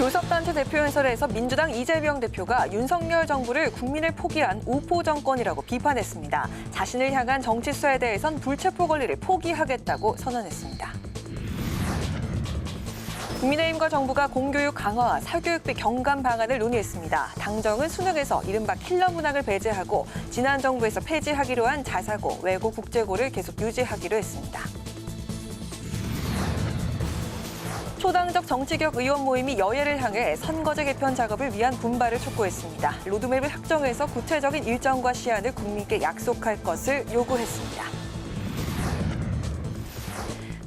교섭단체 대표연설에서 민주당 이재명 대표가 윤석열 정부를 국민을 포기한 우포 정권이라고 비판했습니다. 자신을 향한 정치 수사에 대해선 불체포 권리를 포기하겠다고 선언했습니다. 국민의힘과 정부가 공교육 강화와 사교육비 경감 방안을 논의했습니다. 당정은 수능에서 이른바 킬러 문항을 배제하고 지난 정부에서 폐지하기로 한 자사고, 외고 국제고를 계속 유지하기로 했습니다. 초당적 정치개혁 의원 모임이 여야를 향해 선거제 개편 작업을 위한 분발을 촉구했습니다. 로드맵을 확정해서 구체적인 일정과 시한을 국민께 약속할 것을 요구했습니다.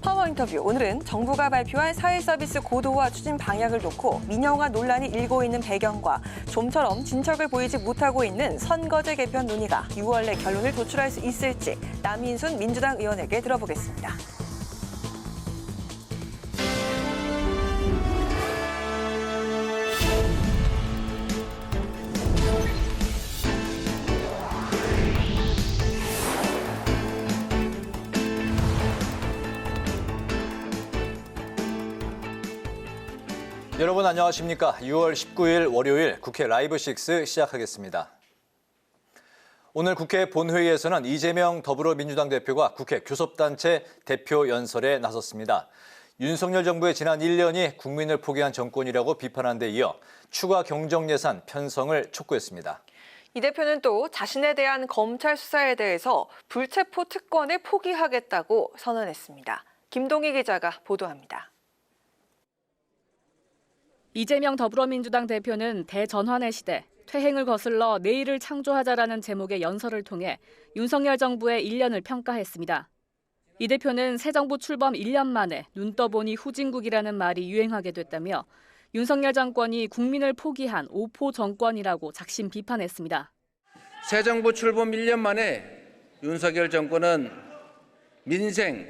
파워 인터뷰, 오늘은 정부가 발표한 사회서비스 고도화 추진 방향을 놓고 민영화 논란이 일고 있는 배경과 좀처럼 진척을 보이지 못하고 있는 선거제 개편 논의가 6월 내 결론을 도출할 수 있을지 남인순 민주당 의원에게 들어보겠습니다. 여러분 안녕하십니까? 6월 19일 월요일 국회 라이브 6 시작하겠습니다. 오늘 국회 본회의에서는 이재명 더불어민주당 대표가 국회 교섭단체 대표 연설에 나섰습니다. 윤석열 정부의 지난 1년이 국민을 포기한 정권이라고 비판한 데 이어 추가 경정예산 편성을 촉구했습니다. 이 대표는 또 자신에 대한 검찰 수사에 대해서 불체포 특권을 포기하겠다고 선언했습니다. 김동희 기자가 보도합니다. 이재명 더불어민주당 대표는 대전환의 시대, 퇴행을 거슬러 내일을 창조하자라는 제목의 연설을 통해 윤석열 정부의 1년을 평가했습니다. 이 대표는 새 정부 출범 1년 만에 눈 떠보니 후진국이라는 말이 유행하게 됐다며 윤석열 정권이 국민을 포기한 오포 정권이라고 작심 비판했습니다. 새 정부 출범 1년 만에 윤석열 정권은 민생,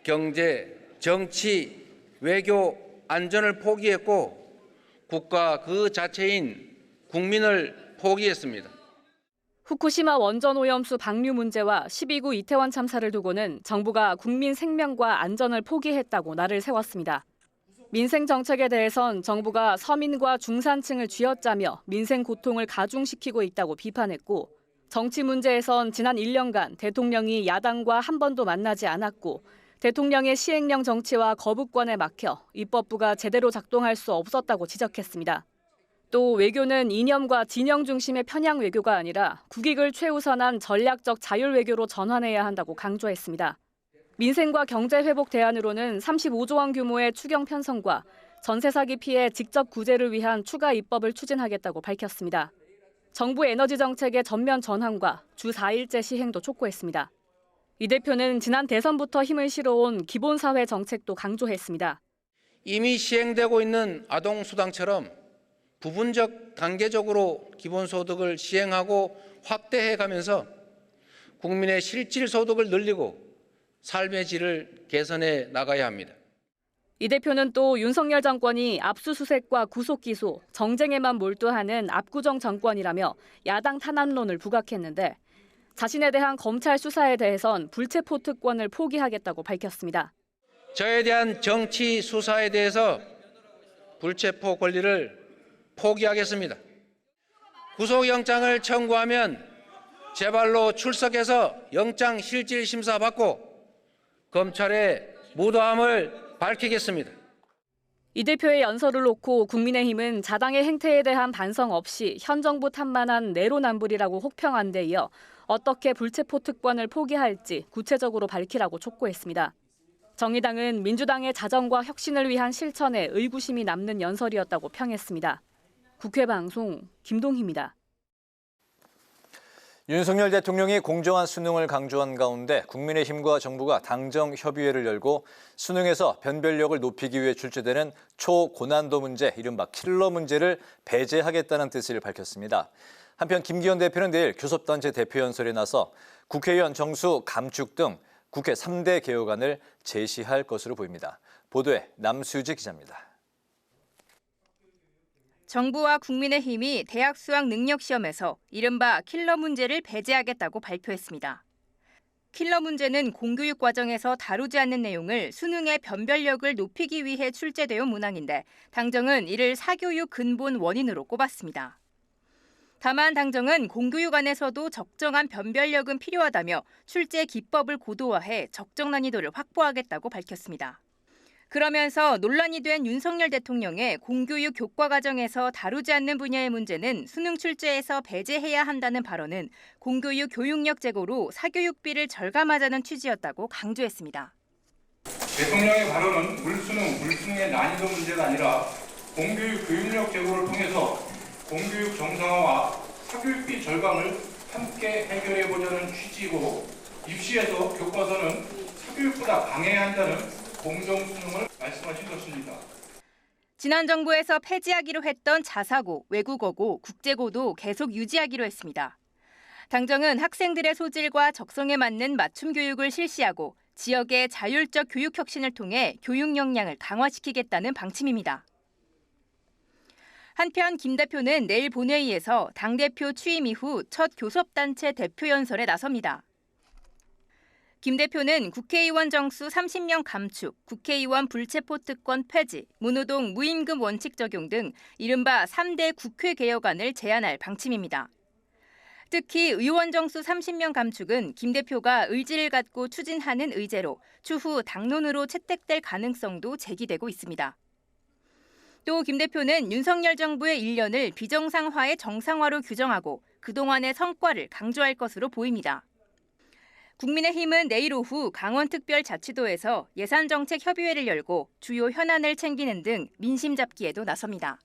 경제, 정치, 외교, 안전을 포기했고 국가 그 자체인 국민을 포기했습니다. 후쿠시마 원전 오염수 방류 문제와 12구 이태원 참사를 두고는 정부가 국민 생명과 안전을 포기했다고 날을 세웠습니다. 민생 정책에 대해선 정부가 서민과 중산층을 쥐어짜며 민생 고통을 가중시키고 있다고 비판했고, 정치 문제에선 지난 1년간 대통령이 야당과 한 번도 만나지 않았고 대통령의 시행령 정치와 거부권에 막혀 입법부가 제대로 작동할 수 없었다고 지적했습니다. 또 외교는 이념과 진영 중심의 편향 외교가 아니라 국익을 최우선한 전략적 자율 외교로 전환해야 한다고 강조했습니다. 민생과 경제 회복 대안으로는 35조 원 규모의 추경 편성과 전세 사기 피해 직접 구제를 위한 추가 입법을 추진하겠다고 밝혔습니다. 정부 에너지 정책의 전면 전환과 주 4일제 시행도 촉구했습니다. 이 대표는 지난 대선부터 힘을 실어온 기본사회 정책도 강조했습니다. 이미 시행되고 있는 아동수당처럼 부분적 단계적으로 기본소득을 시행하고 확대해가면서 국민의 실질 소득을 늘리고 삶의 질을 개선해 나가야 합니다. 이 대표는 또 윤석열 정권이 압수수색과 구속기소, 정쟁에만 몰두하는 압구정 정권이라며 야당 탄압론을 부각했는데 자신에 대한 검찰 수사에 대해선 불체포 특권을 포기하겠다고 밝혔습니다. 저에 대한 정치 수사에 대해서 불체포 권리를 포기하겠습니다. 구속영장을 청구하면 제 발로 출석해서 영장 실질 심사 받고 검찰의 무도함을 밝히겠습니다. 이 대표의 연설을 놓고 국민의힘은 자당의 행태에 대한 반성 없이 현 정부 탓만한 내로남불이라고 혹평한 데 이어 어떻게 불체포 특권을 포기할지 구체적으로 밝히라고 촉구했습니다. 정의당은 민주당의 자정과 혁신을 위한 실천에 의구심이 남는 연설이었다고 평했습니다. 국회 방송 김동희입니다. 윤석열 대통령이 공정한 수능을 강조한 가운데 국민의힘과 정부가 당정협의회를 열고 수능에서 변별력을 높이기 위해 출제되는 초고난도 문제, 이른바 킬러 문제를 배제하겠다는 뜻을 밝혔습니다. 한편 김기현 대표는 내일 교섭단체 대표 연설에 나서 국회의원 정수 감축 등 국회 3대 개혁안을 제시할 것으로 보입니다. 보도에 남수지 기자입니다. 정부와 국민의힘이 대학 수학 능력 시험에서 이른바 킬러 문제를 배제하겠다고 발표했습니다. 킬러 문제는 공교육 과정에서 다루지 않는 내용을 수능의 변별력을 높이기 위해 출제되어 문항인데 당정은 이를 사교육 근본 원인으로 꼽았습니다. 다만 당정은 공교육 안에서도 적정한 변별력은 필요하다며 출제 기법을 고도화해 적정 난이도를 확보하겠다고 밝혔습니다. 그러면서 논란이 된 윤석열 대통령의 공교육 교과 과정에서 다루지 않는 분야의 문제는 수능 출제에서 배제해야 한다는 발언은 공교육 교육력 제고로 사교육비를 절감하자는 취지였다고 강조했습니다. 대통령의 발언은 물수능의 난이도 문제가 아니라 공교육 교육력 제고를 통해서 공교육 정상화와 사교육비 절감을 함께 해결해보자는 취지이고 입시에서 교과서는 사교육보다 강해야 한다는 공정수능을 말씀하신 것입니다. 지난 정부에서 폐지하기로 했던 자사고, 외국어고, 국제고도 계속 유지하기로 했습니다. 당정은 학생들의 소질과 적성에 맞는 맞춤 교육을 실시하고 지역의 자율적 교육 혁신을 통해 교육 역량을 강화시키겠다는 방침입니다. 한편 김 대표는 내일 본회의에서 당대표 취임 이후 첫 교섭단체 대표 연설에 나섭니다. 김 대표는 국회의원 정수 30명 감축, 국회의원 불체포 특권 폐지, 무노동 무임금 원칙 적용 등 이른바 3대 국회 개혁안을 제안할 방침입니다. 특히 의원 정수 30명 감축은 김 대표가 의지를 갖고 추진하는 의제로 추후 당론으로 채택될 가능성도 제기되고 있습니다. 또 김 대표는 윤석열 정부의 1년을 비정상화의 정상화로 규정하고 그동안의 성과를 강조할 것으로 보입니다. 국민의힘은 내일 오후 강원특별자치도에서 예산정책협의회를 열고 주요 현안을 챙기는 등 민심 잡기에도 나섭니다.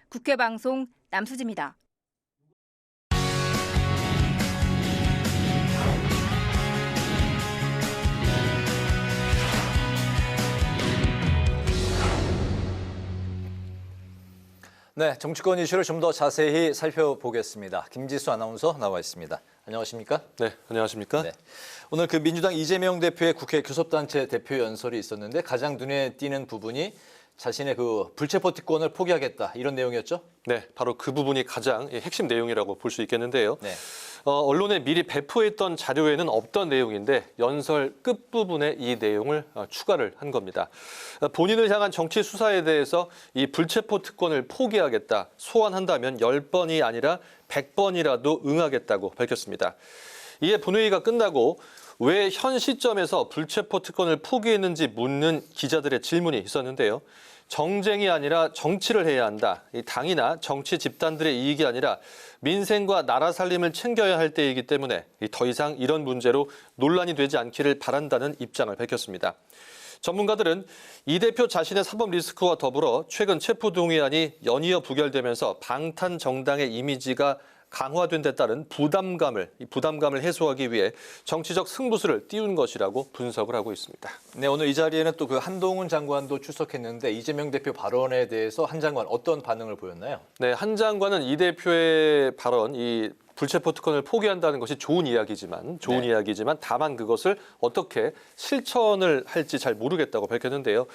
국회방송 남수지입니다. 네, 정치권 이슈를 좀 더 자세히 살펴보겠습니다. 김지수 아나운서 나와 있습니다. 안녕하십니까? 네, 안녕하십니까? 네. 오늘 그 민주당 이재명 대표의 국회 교섭단체 대표 연설이 있었는데 가장 눈에 띄는 부분이 자신의 그 불체포 특권을 포기하겠다 이런 내용이었죠? 네, 바로 그 부분이 가장 핵심 내용이라고 볼 수 있겠는데요. 네. 언론에 미리 배포했던 자료에는 없던 내용인데 연설 끝부분에 이 내용을 추가를 한 겁니다. 본인을 향한 정치 수사에 대해서 이 불체포 특권을 포기하겠다, 소환한다면 10번이 아니라 100번이라도 응하겠다고 밝혔습니다. 이에 본회의가 끝나고 왜 현 시점에서 불체포 특권을 포기했는지 묻는 기자들의 질문이 있었는데요. 정쟁이 아니라 정치를 해야 한다. 이 당이나 정치 집단들의 이익이 아니라 민생과 나라 살림을 챙겨야 할 때이기 때문에 더 이상 이런 문제로 논란이 되지 않기를 바란다는 입장을 밝혔습니다. 전문가들은 이 대표 자신의 사법 리스크와 더불어 최근 체포동의안이 연이어 부결되면서 방탄 정당의 이미지가 강화된 데 따른 부담감을 해소하기 위해 정치적 승부수를 띄운 것이라고 분석을 하고 있습니다. 네, 오늘 이 자리에는 또 그 한동훈 장관도 출석했는데 이재명 대표 발언에 대해서 한 장관 어떤 반응을 보였나요? 네, 한 장관은 이 대표의 발언, 이 불체포 특권을 포기한다는 것이 좋은 이야기지만 다만 그것을 어떻게 실천을 할지 잘 모르겠다고 밝혔는데요.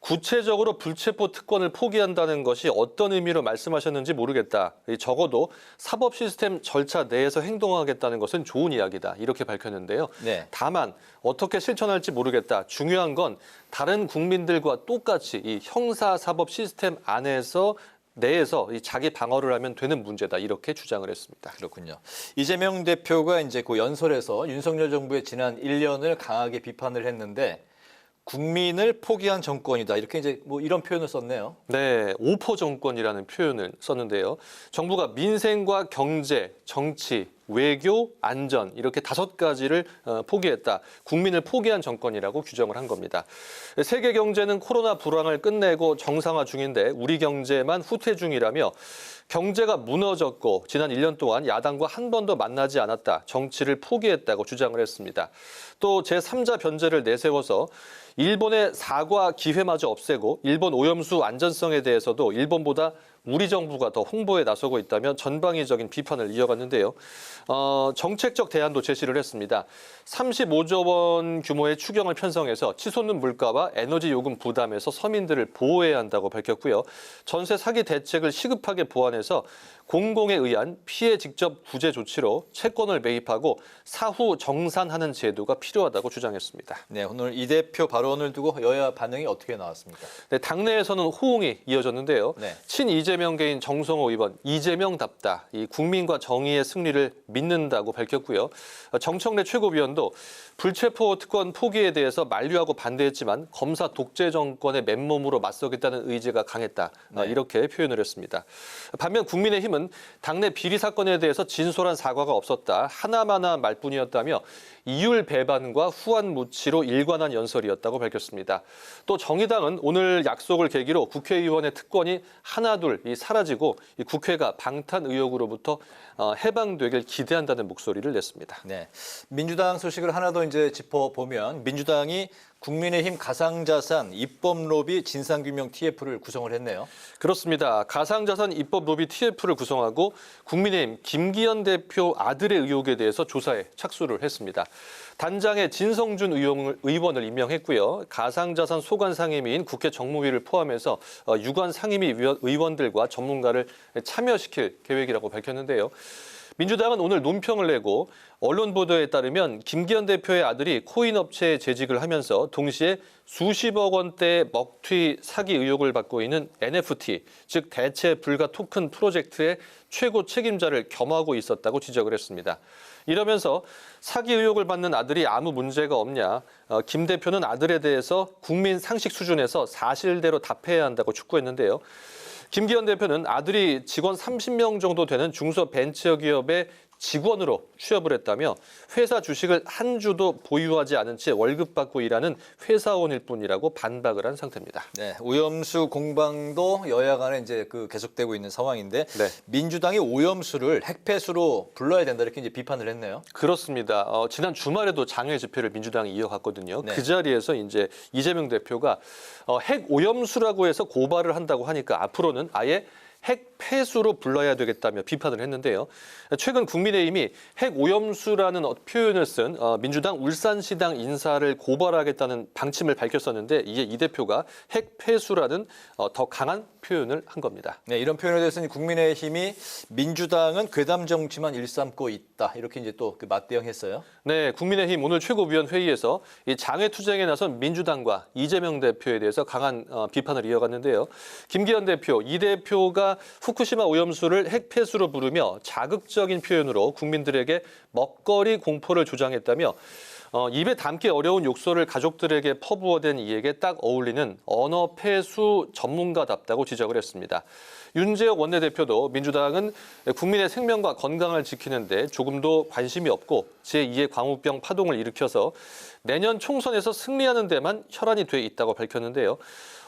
구체적으로 불체포 특권을 포기한다는 것이 어떤 의미로 말씀하셨는지 모르겠다. 적어도 사법 시스템 절차 내에서 행동하겠다는 것은 좋은 이야기다. 이렇게 밝혔는데요. 네. 다만 어떻게 실천할지 모르겠다. 중요한 건 다른 국민들과 똑같이 이 형사 사법 시스템 내에서 이 자기 방어를 하면 되는 문제다. 이렇게 주장을 했습니다. 그렇군요. 이재명 대표가 이제 그 연설에서 윤석열 정부의 지난 1년을 강하게 비판을 했는데 국민을 포기한 정권이다. 이렇게 이제 뭐 이런 표현을 썼네요. 네, 오포 정권이라는 표현을 썼는데요. 정부가 민생과 경제, 정치, 외교, 안전 이렇게 5가지를 포기했다. 국민을 포기한 정권이라고 규정을 한 겁니다. 세계 경제는 코로나 불황을 끝내고 정상화 중인데 우리 경제만 후퇴 중이라며 경제가 무너졌고 지난 1년 동안 야당과 한 번도 만나지 않았다. 정치를 포기했다고 주장을 했습니다. 또 제3자 변제를 내세워서 일본의 사과 기회마저 없애고 일본 오염수 안전성에 대해서도 일본보다 우리 정부가 더 홍보에 나서고 있다면 전방위적인 비판을 이어갔는데요. 정책적 대안도 제시를 했습니다. 35조 원 규모의 추경을 편성해서 치솟는 물가와 에너지 요금 부담에서 서민들을 보호해야 한다고 밝혔고요. 전세 사기 대책을 시급하게 보완해서 공공에 의한 피해 직접 구제 조치로 채권을 매입하고 사후 정산하는 제도가 필요하다고 주장했습니다. 네, 오늘 이 대표 발언을 두고 여야 반응이 어떻게 나왔습니까? 네, 당내에서는 호응이 이어졌는데요. 네. 친 이재명계인 정성호 의원, 이재명답다, 이 국민과 정의의 승리를 믿는다고 밝혔고요. 정청래 최고위원도 불체포 특권 포기에 대해서 만류하고 반대했지만 검사 독재 정권의 맨몸으로 맞서겠다는 의지가 강했다. 네. 이렇게 표현을 했습니다. 반면 국민의힘은 당내 비리 사건에 대해서 진솔한 사과가 없었다. 하나마나 말뿐이었다며 이율 배반과 후한 무치로 일관한 연설이었다고 밝혔습니다. 또 정의당은 오늘 약속을 계기로 국회의원의 특권이 하나둘 사라지고 이 국회가 방탄 의혹으로부터 해방되길 기대한다는 목소리를 냈습니다. 네, 민주당 소식을 하나 더 이제 짚어보면 민주당이 국민의힘 가상자산 입법 로비 진상규명 TF를 구성을 했네요. 그렇습니다. 가상자산 입법 로비 TF를 구성하고 국민의힘 김기현 대표 아들의 의혹에 대해서 조사에 착수를 했습니다. 단장에 진성준 의원을 임명했고요. 가상자산 소관 상임위인 국회 정무위를 포함해서 유관 상임위 의원들과 전문가를 참여시킬 계획이라고 밝혔는데요. 민주당은 오늘 논평을 내고 언론 보도에 따르면 김기현 대표의 아들이 코인 업체에 재직을 하면서 동시에 수십억 원대의 먹튀 사기 의혹을 받고 있는 NFT, 즉 대체 불가 토큰 프로젝트의 최고 책임자를 겸하고 있었다고 지적을 했습니다. 이러면서 사기 의혹을 받는 아들이 아무 문제가 없냐, 김 대표는 아들에 대해서 국민 상식 수준에서 사실대로 답해야 한다고 촉구했는데요. 김기현 대표는 아들이 직원 30명 정도 되는 중소벤처기업의 직원으로 취업을 했다며 회사 주식을 한 주도 보유하지 않은 채 월급 받고 일하는 회사원일 뿐이라고 반박을 한 상태입니다. 네, 오염수 공방도 여야 간에 이제 계속되고 있는 상황인데 네. 민주당이 오염수를 핵폐수로 불러야 된다 이렇게 이제 비판을 했네요. 그렇습니다. 지난 주말에도 장외 집회를 민주당이 이어갔거든요. 네. 그 자리에서 이제 이재명 대표가 핵 오염수라고 해서 고발을 한다고 하니까 앞으로는 아예 핵 폐수로 불러야 되겠다며 비판을 했는데요. 최근 국민의힘이 핵 오염수라는 표현을 쓴 민주당 울산시당 인사를 고발하겠다는 방침을 밝혔었는데 이제 이 대표가 핵 폐수라는 더 강한 표현을 한 겁니다. 네, 이런 표현에 대해서는 국민의힘이 민주당은 괴담 정치만 일삼고 있다 이렇게 이제 또 맞대응했어요. 네, 국민의힘 오늘 최고위원 회의에서 이 장외 투쟁에 나선 민주당과 이재명 대표에 대해서 강한 비판을 이어갔는데요. 김기현 대표, 이 대표가 후쿠시마 오염수를 핵폐수로 부르며 자극적인 표현으로 국민들에게 먹거리 공포를 조장했다며 입에 담기 어려운 욕설을 가족들에게 퍼부어댄 이에게 딱 어울리는 언어 폐수 전문가답다고 지적을 했습니다. 윤재혁 원내대표도 민주당은 국민의 생명과 건강을 지키는데 조금도 관심이 없고 제2의 광우병 파동을 일으켜서 내년 총선에서 승리하는 데만 혈안이 돼 있다고 밝혔는데요.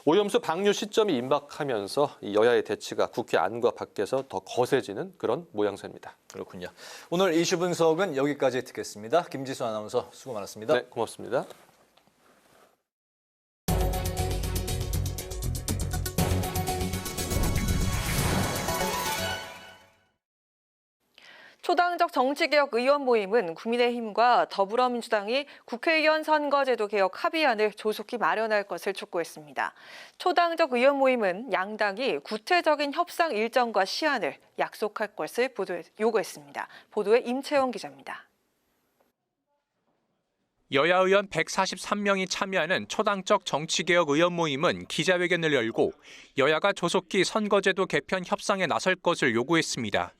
오염수 방류 시점이 임박하면서 여야의 대치가 국회 안과 밖에서 더 거세지는 그런 모양새입니다. 그렇군요. 오늘 이슈 분석은 여기까지 듣겠습니다. 김지수 아나운서 수고 많았습니다. 네, 고맙습니다. 초당적 정치개혁 의원 모임은 국민의힘과 더불어민주당이 국회의원 선거제도 개혁 합의안을 조속히 마련할 것을 촉구했습니다. 초당적 의원 모임은 양당이 구체적인 협상 일정과 시한을 약속할 것을 요구했습니다. 보도에 임채원 기자입니다. 여야 의원 143명이 참여하는 초당적 정치개혁 의원 모임은 기자회견을 열고 여야가 조속히 선거제도 개편 협상에 나설 것을 요구했습니다.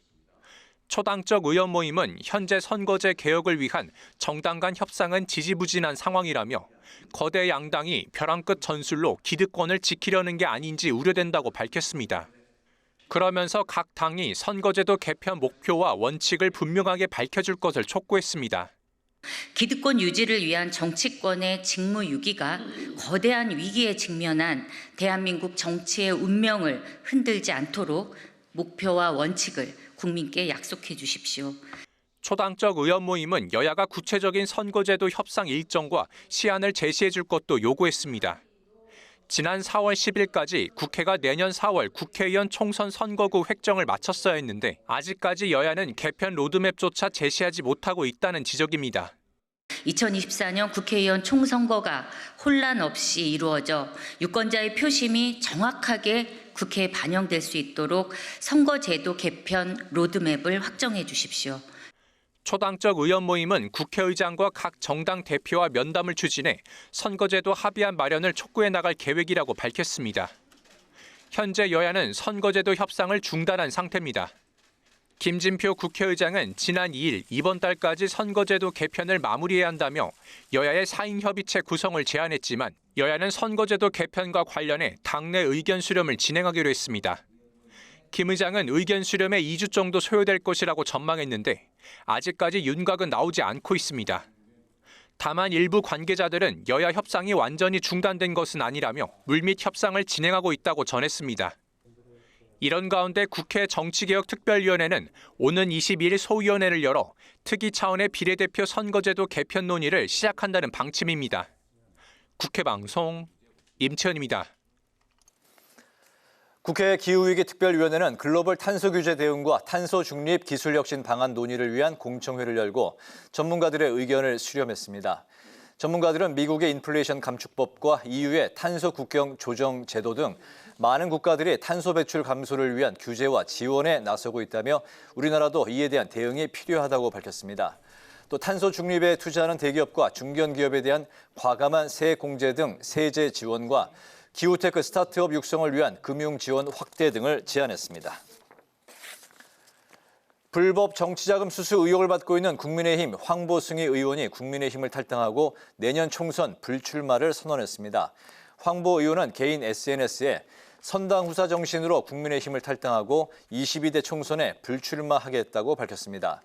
초당적 의원 모임은 현재 선거제 개혁을 위한 정당 간 협상은 지지부진한 상황이라며 거대 양당이 벼랑 끝 전술로 기득권을 지키려는 게 아닌지 우려된다고 밝혔습니다. 그러면서 각 당이 선거제도 개편 목표와 원칙을 분명하게 밝혀줄 것을 촉구했습니다. 기득권 유지를 위한 정치권의 직무유기가 거대한 위기에 직면한 대한민국 정치의 운명을 흔들지 않도록 목표와 원칙을 국민께 약속해 주십시오. 초당적 의원 모임은 여야가 구체적인 선거제도 협상 일정과 시한을 제시해 줄 것도 요구했습니다. 지난 4월 10일까지 국회가 내년 4월 국회의원 총선 선거구 획정을 마쳤어야 했는데 아직까지 여야는 개편 로드맵조차 제시하지 못하고 있다는 지적입니다. 2024년 국회의원 총선거가 혼란 없이 이루어져 유권자의 표심이 정확하게 국회에 반영될 수 있도록 선거제도 개편 로드맵을 확정해 주십시오. 초당적 의원 모임은 국회의장과 각 정당 대표와 면담을 추진해 선거제도 합의안 마련을 촉구해 나갈 계획이라고 밝혔습니다. 현재 여야는 선거제도 협상을 중단한 상태입니다. 김진표 국회의장은 지난 2일 이번 달까지 선거제도 개편을 마무리해야 한다며 여야의 4인 협의체 구성을 제안했지만 여야는 선거제도 개편과 관련해 당내 의견 수렴을 진행하기로 했습니다. 김 의장은 의견 수렴에 2주 정도 소요될 것이라고 전망했는데 아직까지 윤곽은 나오지 않고 있습니다. 다만 일부 관계자들은 여야 협상이 완전히 중단된 것은 아니라며 물밑 협상을 진행하고 있다고 전했습니다. 이런 가운데 국회 정치개혁특별위원회는 오는 22일 소위원회를 열어 특위 차원의 비례대표 선거제도 개편 논의를 시작한다는 방침입니다. 국회방송 임채연입니다. 국회 기후위기 특별위원회는 글로벌 탄소 규제 대응과 탄소 중립 기술 혁신 방안 논의를 위한 공청회를 열고 전문가들의 의견을 수렴했습니다. 전문가들은 미국의 인플레이션 감축법과 EU의 탄소 국경 조정 제도 등 많은 국가들이 탄소 배출 감소를 위한 규제와 지원에 나서고 있다며 우리나라도 이에 대한 대응이 필요하다고 밝혔습니다. 또 탄소 중립에 투자하는 대기업과 중견기업에 대한 과감한 세액 공제 등 세제 지원과 기후테크 스타트업 육성을 위한 금융 지원 확대 등을 제안했습니다. 불법 정치자금 수수 의혹을 받고 있는 국민의힘 황보승희 의원이 국민의힘을 탈당하고 내년 총선 불출마를 선언했습니다. 황보 의원은 개인 SNS에 선당 후사 정신으로 국민의힘을 탈당하고 22대 총선에 불출마하겠다고 밝혔습니다.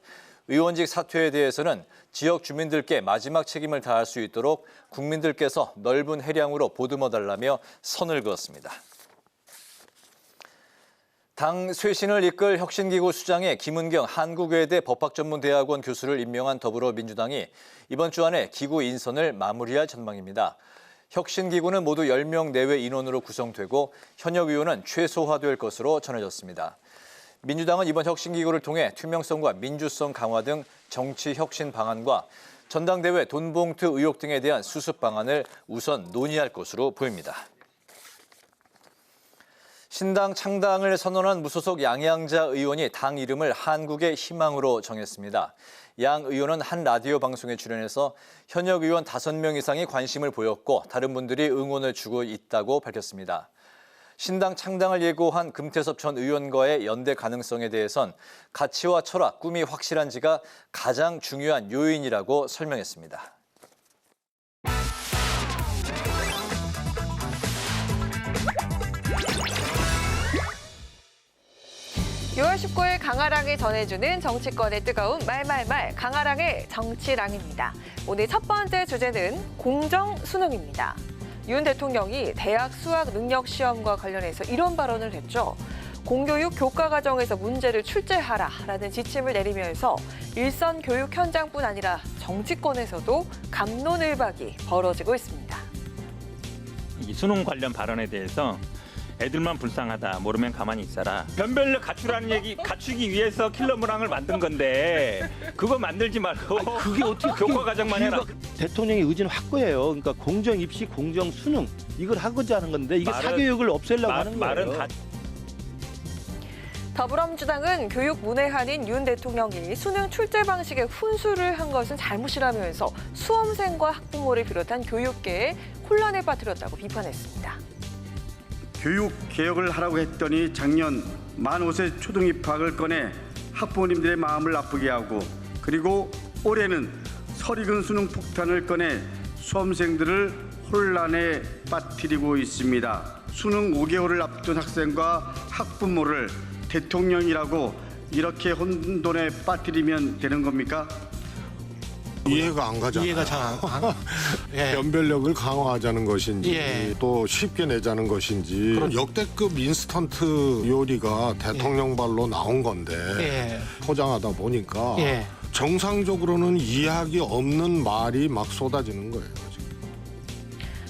의원직 사퇴에 대해서는 지역 주민들께 마지막 책임을 다할 수 있도록 국민들께서 넓은 해량으로 보듬어달라며 선을 그었습니다. 당 쇄신을 이끌 혁신기구 수장에 김은경 한국외대 법학전문대학원 교수를 임명한 더불어민주당이 이번 주 안에 기구 인선을 마무리할 전망입니다. 혁신기구는 모두 10명 내외 인원으로 구성되고 현역 의원은 최소화될 것으로 전해졌습니다. 민주당은 이번 혁신기구를 통해 투명성과 민주성 강화 등 정치 혁신 방안과 전당대회 돈봉투 의혹 등에 대한 수습 방안을 우선 논의할 것으로 보입니다. 신당 창당을 선언한 무소속 양양자 의원이 당 이름을 한국의 희망으로 정했습니다. 양 의원은 한 라디오 방송에 출연해서 현역 의원 5명 이상이 관심을 보였고 다른 분들이 응원을 주고 있다고 밝혔습니다. 신당 창당을 예고한 금태섭 전 의원과의 연대 가능성에 대해선 가치와 철학, 꿈이 확실한지가 가장 중요한 요인이라고 설명했습니다. 6월 19일 강아랑이 전해주는 정치권의 뜨거운 말말말 강아랑의 정치랑입니다. 오늘 첫 번째 주제는 공정 수능입니다. 윤 대통령이 대학 수학 능력 시험과 관련해서 이런 발언을 했죠. 공교육 교과 과정에서 문제를 출제하라라는 지침을 내리면서 일선 교육 현장뿐 아니라 정치권에서도 갑론을박이 벌어지고 있습니다. 이 수능 관련 발언에 대해서 애들만 불쌍하다, 모르면 가만히 있어라. 변별력 갖추라는 얘기 갖추기 위해서 킬러문항을 만든 건데 그거 만들지 말고 그게 어떻게 교과 과정만 해라. 대통령의 의지는 확고해요. 그러니까 공정 입시, 공정 수능 이걸 하고자 하는 건데 이게 사교육을 없애려고 하는 거예요. 말은 다. 더불어민주당은 교육 문외한인 윤 대통령이 수능 출제 방식에 훈수를 한 것은 잘못이라면서 수험생과 학부모를 비롯한 교육계에 혼란에 빠뜨렸다고 비판했습니다. 교육 개혁을 하라고 했더니 작년 만 5세 초등 입학을 꺼내 학부모님들의 마음을 아프게 하고 그리고 올해는 설익은 수능 폭탄을 꺼내 수험생들을 혼란에 빠뜨리고 있습니다. 수능 5개월을 앞둔 학생과 학부모를 대통령이라고 이렇게 혼돈에 빠뜨리면 되는 겁니까? 이해가 안 가잖아요. 이해가 잘 안 예. 변별력을 강화하자는 것인지 또 쉽게 내자는 것인지 그럼 역대급 인스턴트 요리가 대통령 발로 나온 건데 포장하다 보니까 정상적으로는 이해하기 없는 말이 막 쏟아지는 거예요.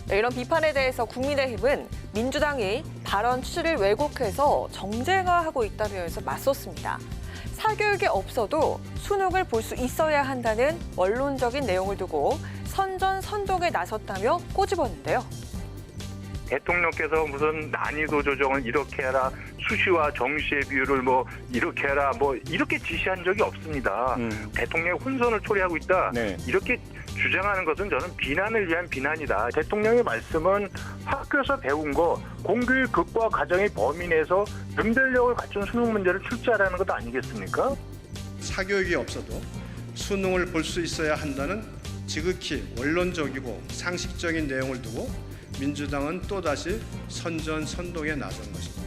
네, 이런 비판에 대해서 국민의힘은 민주당이 발언 취지를 왜곡해서 정쟁화하고 있다면서 맞섰습니다. 사교육이 없어도 수능을 볼 수 있어야 한다는 원론적인 내용을 두고 선전선동에 나섰다며 꼬집었는데요. 대통령께서 무슨 난이도 조정을 이렇게 해라, 수시와 정시의 비율을 뭐 이렇게 해라, 뭐 이렇게 지시한 적이 없습니다. 대통령의 혼선을 초래하고 있다. 네. 이렇게 주장하는 것은 저는 비난을 위한 비난이다. 대통령의 말씀은 학교에서 배운 거, 공교육 극과 가정의 범위 내에서 변별력을 갖춘 수능 문제를 출제하라는 것 아니겠습니까? 사교육이 없어도 수능을 볼 수 있어야 한다는 지극히 원론적이고 상식적인 내용을 두고 민주당은 또다시 선전선동에 나선 것입니다.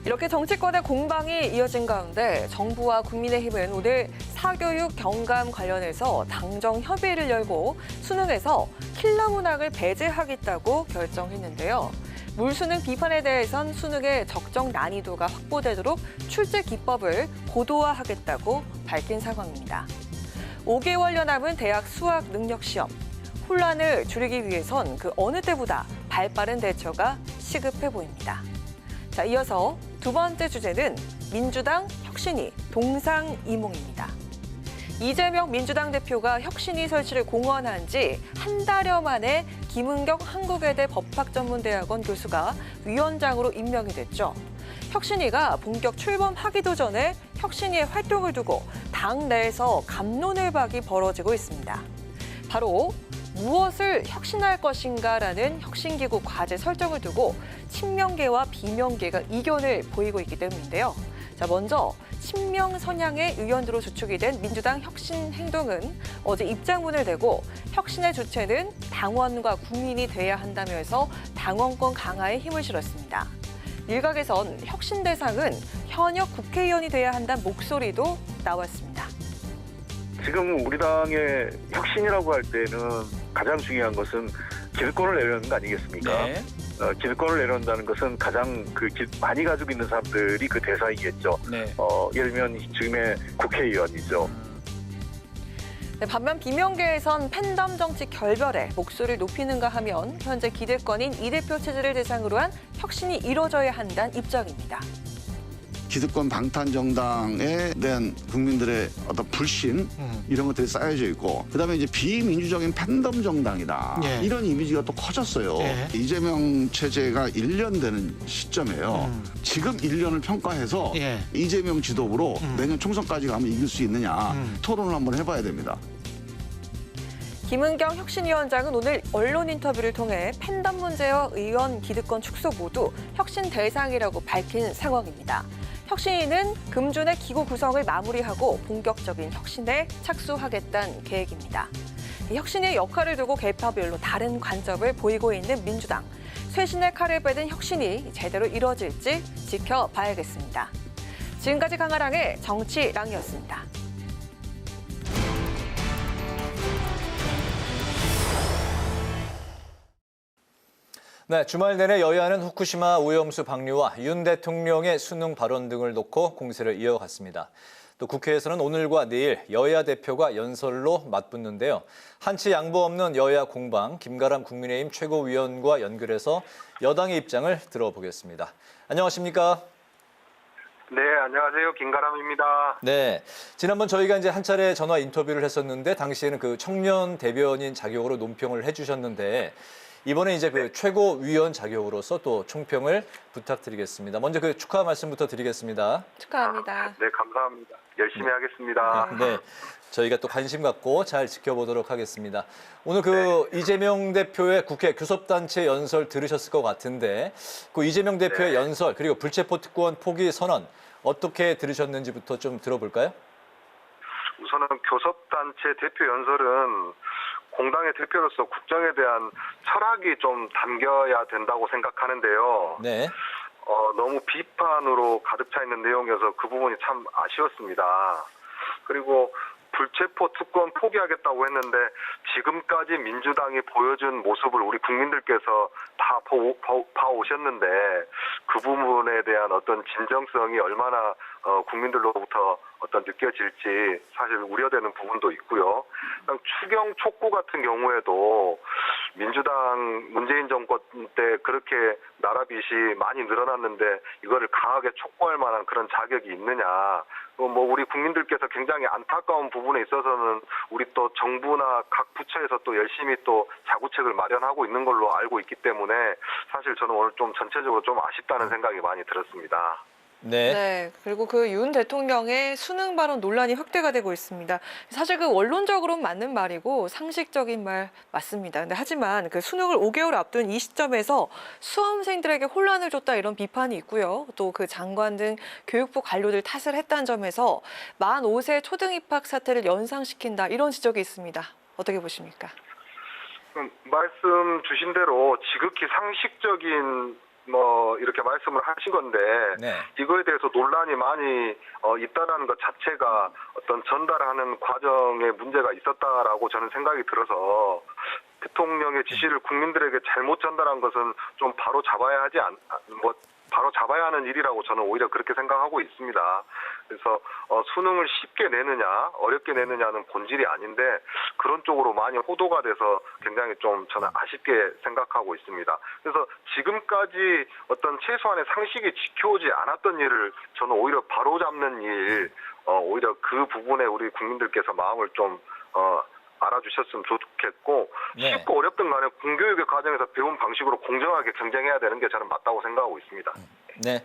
이렇게 정치권의 공방이 이어진 가운데 정부와 국민의힘은 오늘 사교육 경감 관련해서 당정 협의를 열고 수능에서 킬러 문항을 배제하겠다고 결정했는데요. 물수능 비판에 대해선 수능의 적정 난이도가 확보되도록 출제 기법을 고도화하겠다고 밝힌 상황입니다. 5개월여 남은 대학 수학 능력 시험. 혼란을 줄이기 위해선 그 어느 때보다 발빠른 대처가 시급해 보입니다. 자, 이어서 두 번째 주제는 민주당 혁신위 동상이몽입니다. 이재명 민주당 대표가 혁신위 설치를 공언한 지 한 달여 만에 김은경 한국외대 법학전문대학원 교수가 위원장으로 임명이 됐죠. 혁신위가 본격 출범하기도 전에 혁신위의 활동을 두고 당 내에서 갑론을박이 벌어지고 있습니다. 바로 무엇을 혁신할 것인가라는 혁신기구 과제 설정을 두고 친명계와 비명계가 이견을 보이고 있기 때문인데요. 자, 먼저 친명 성향의 의원으로 주축이 된 민주당 혁신행동은 어제 입장문을 내고 혁신의 주체는 당원과 국민이 돼야 한다면서 당원권 강화에 힘을 실었습니다. 일각에선 혁신 대상은 현역 국회의원이 돼야 한다는 목소리도 나왔습니다. 지금 우리 당의 혁신이라고 할 때는 가장 중요한 것은 기득권을 내려놓는 거 아니겠습니까? 네. 기득권을 내려놓는다는 것은 가장 많이 가지고 있는 사람들이 그 대상이겠죠. 네. 예를 들면 지금의 국회의원이죠. 네, 반면 비명계에선 팬덤 정치 결별에 목소리를 높이는가 하면 현재 기득권인 이 대표 체제를 대상으로 한 혁신이 이뤄져야 한다는 입장입니다. 기득권 방탄 정당에 대한 국민들의 어떤 불신 이런 것들이 쌓여져 있고 그다음에 이제 비민주적인 팬덤 정당이다. 예. 이런 이미지가 또 커졌어요. 예. 이재명 체제가 1년 되는 시점이에요. 지금 1년을 평가해서 예. 이재명 지도부로 내년 총선까지 가면 이길 수 있느냐 토론을 한번 해봐야 됩니다. 김은경 혁신위원장은 오늘 언론 인터뷰를 통해 팬덤 문제와 의원 기득권 축소 모두 혁신 대상이라고 밝힌 상황입니다. 혁신위는 금주내 기구 구성을 마무리하고 본격적인 혁신에 착수하겠다는 계획입니다. 혁신의 역할을 두고 계파별로 다른 관점을 보이고 있는 민주당. 쇄신의 칼을 빼든 혁신이 제대로 이뤄질지 지켜봐야겠습니다. 지금까지 강아랑의 정치랑이었습니다. 네, 주말 내내 여야는 후쿠시마 오염수 방류와 윤 대통령의 수능 발언 등을 놓고 공세를 이어갔습니다. 또 국회에서는 오늘과 내일 여야 대표가 연설로 맞붙는데요. 한치 양보 없는 여야 공방, 김가람 국민의힘 최고위원과 연결해서 여당의 입장을 들어보겠습니다. 안녕하십니까? 네, 안녕하세요. 김가람입니다. 네, 지난번 저희가 이제 한 차례 전화 인터뷰를 했었는데 당시에는 그 청년 대변인 자격으로 논평을 해주셨는데 이번에 이제 그 최고위원 자격으로서 또 총평을 부탁드리겠습니다. 먼저 그 축하 말씀부터 드리겠습니다. 축하합니다. 네, 감사합니다. 열심히 하겠습니다. 네, 저희가 또 관심 갖고 잘 지켜보도록 하겠습니다. 오늘 그 이재명 대표의 국회 교섭단체 연설 들으셨을 것 같은데 그 이재명 대표의 연설 그리고 불체포 특권 포기 선언 어떻게 들으셨는지부터 좀 들어볼까요? 우선은 교섭단체 대표 연설은 공당의 대표로서 국정에 대한 철학이 좀 담겨야 된다고 생각하는데요. 네. 너무 비판으로 가득 차 있는 내용이어서 그 부분이 참 아쉬웠습니다. 그리고 불체포 특권 포기하겠다고 했는데 지금까지 민주당이 보여준 모습을 우리 국민들께서 다 봐오셨는데 그 부분에 대한 어떤 진정성이 얼마나 국민들로부터 어떤 느껴질지 사실 우려되는 부분도 있고요. 추경 촉구 같은 경우에도 민주당 문재인 정권 때 그렇게 나라빚이 많이 늘어났는데 이거를 강하게 촉구할 만한 그런 자격이 있느냐. 뭐 우리 국민들께서 굉장히 안타까운 부분에 있어서는 우리 또 정부나 각 부처에서 또 열심히 또 자구책을 마련하고 있는 걸로 알고 있기 때문에 사실 저는 오늘 좀 전체적으로 좀 아쉽다는 생각이 많이 들었습니다. 네. 그리고 그 윤 대통령의 수능 발언 논란이 확대가 되고 있습니다. 사실 그 원론적으로는 맞는 말이고 상식적인 말 맞습니다. 근데 하지만 그 수능을 5개월 앞둔 이 시점에서 수험생들에게 혼란을 줬다 이런 비판이 있고요. 또 그 장관 등 교육부 관료들 탓을 했다는 점에서 만 5세 초등 입학 사태를 연상시킨다 이런 지적이 있습니다. 어떻게 보십니까? 말씀 주신 대로 지극히 상식적인 이렇게 말씀을 하신 건데 이거에 대해서 논란이 많이 있다라는 것 자체가 어떤 전달하는 과정에 문제가 있었다라고 저는 생각이 들어서 대통령의 지시를 국민들에게 잘못 전달한 것은 좀 바로 잡아야 바로 잡아야 하는 일이라고 저는 오히려 그렇게 생각하고 있습니다. 그래서 수능을 쉽게 내느냐 어렵게 내느냐는 본질이 아닌데 그런 쪽으로 많이 호도가 돼서 굉장히 좀 저는 아쉽게 생각하고 있습니다. 그래서 지금까지 어떤 최소한의 상식이 지켜오지 않았던 일을 저는 오히려 바로잡는 일, 오히려 그 부분에 우리 국민들께서 마음을 좀 알아주셨으면 좋겠고 쉽고 어렵든 간에 공교육의 과정에서 배운 방식으로 공정하게 경쟁해야 되는 게 저는 맞다고 생각하고 있습니다. 네.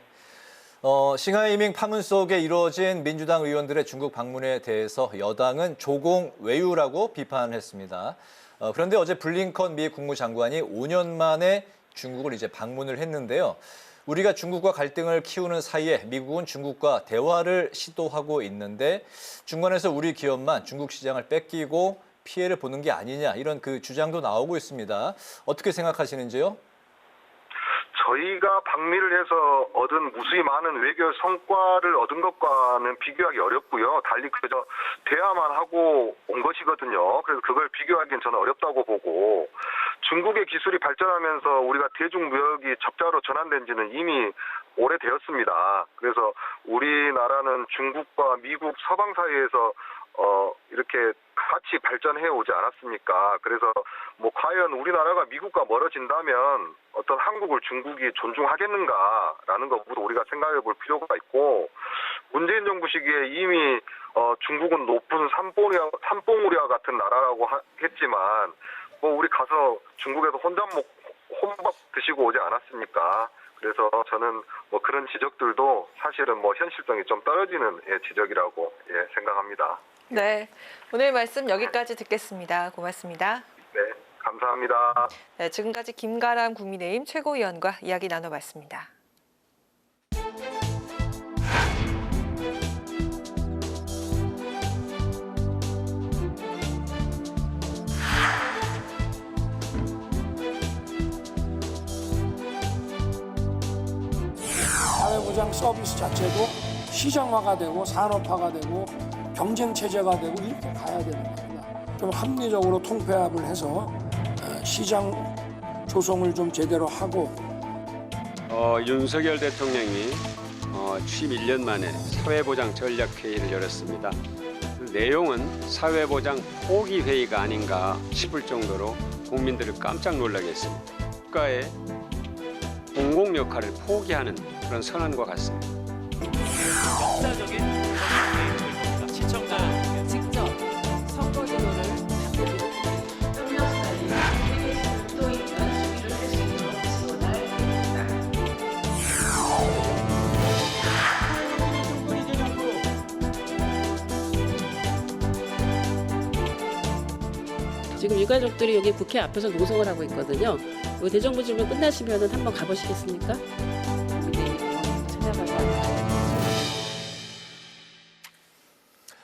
싱하이밍 파문 속에 이루어진 민주당 의원들의 중국 방문에 대해서 여당은 조공 외유라고 비판했습니다. 그런데 어제 블링컨 미 국무장관이 5년 만에 중국을 이제 방문을 했는데요. 우리가 중국과 갈등을 키우는 사이에 미국은 중국과 대화를 시도하고 있는데 중간에서 우리 기업만 중국 시장을 뺏기고 피해를 보는 게 아니냐 이런 그 주장도 나오고 있습니다. 어떻게 생각하시는지요? 저희가 방미를 해서 얻은 무수히 많은 외교 성과를 얻은 것과는 비교하기 어렵고요. 달리 그저 대화만 하고 온 것이거든요. 그래서 그걸 비교하기는 저는 어렵다고 보고 중국의 기술이 발전하면서 우리가 대중무역이 적자로 전환된 지는 이미 오래되었습니다. 그래서 우리나라는 중국과 미국 서방 사이에서 이렇게 같이 발전해 오지 않았습니까? 그래서 과연 우리나라가 미국과 멀어진다면 어떤 한국을 중국이 존중하겠는가라는 것부터 우리가 생각해 볼 필요가 있고 문재인 정부 시기에 이미 중국은 높은 산봉우리와 같은 나라라고 했지만 우리 가서 중국에서 혼밥 드시고 오지 않았습니까? 그래서 저는 그런 지적들도 사실은 현실성이 좀 떨어지는 지적이라고 생각합니다. 네, 오늘 말씀 여기까지 듣겠습니다. 고맙습니다. 네, 감사합니다. 네, 지금까지 김가람 국민의힘 최고위원과 이야기 나눠봤습니다. 사회보장 서비스 자체도 시장화가 되고 산업화가 되고 경쟁체제가 되고 이렇게 가야 되는 겁니다. 좀 합리적으로 통폐합을 해서 시장 조성을 좀 제대로 하고 윤석열 대통령이 취임 1년 만에 사회보장 전략회의를 열었습니다. 그 내용은 사회보장 포기회의가 아닌가 싶을 정도로 국민들을 깜짝 놀라게 했습니다. 국가의 공공 역할을 포기하는 그런 선언과 같습니다. 역사적인 시청자 직접 선거 제도를 지금 유가족들이 여기 국회 앞에서 농성을 하고 있거든요. 이 대정부 질문 끝나시면 한번 가보시겠습니까?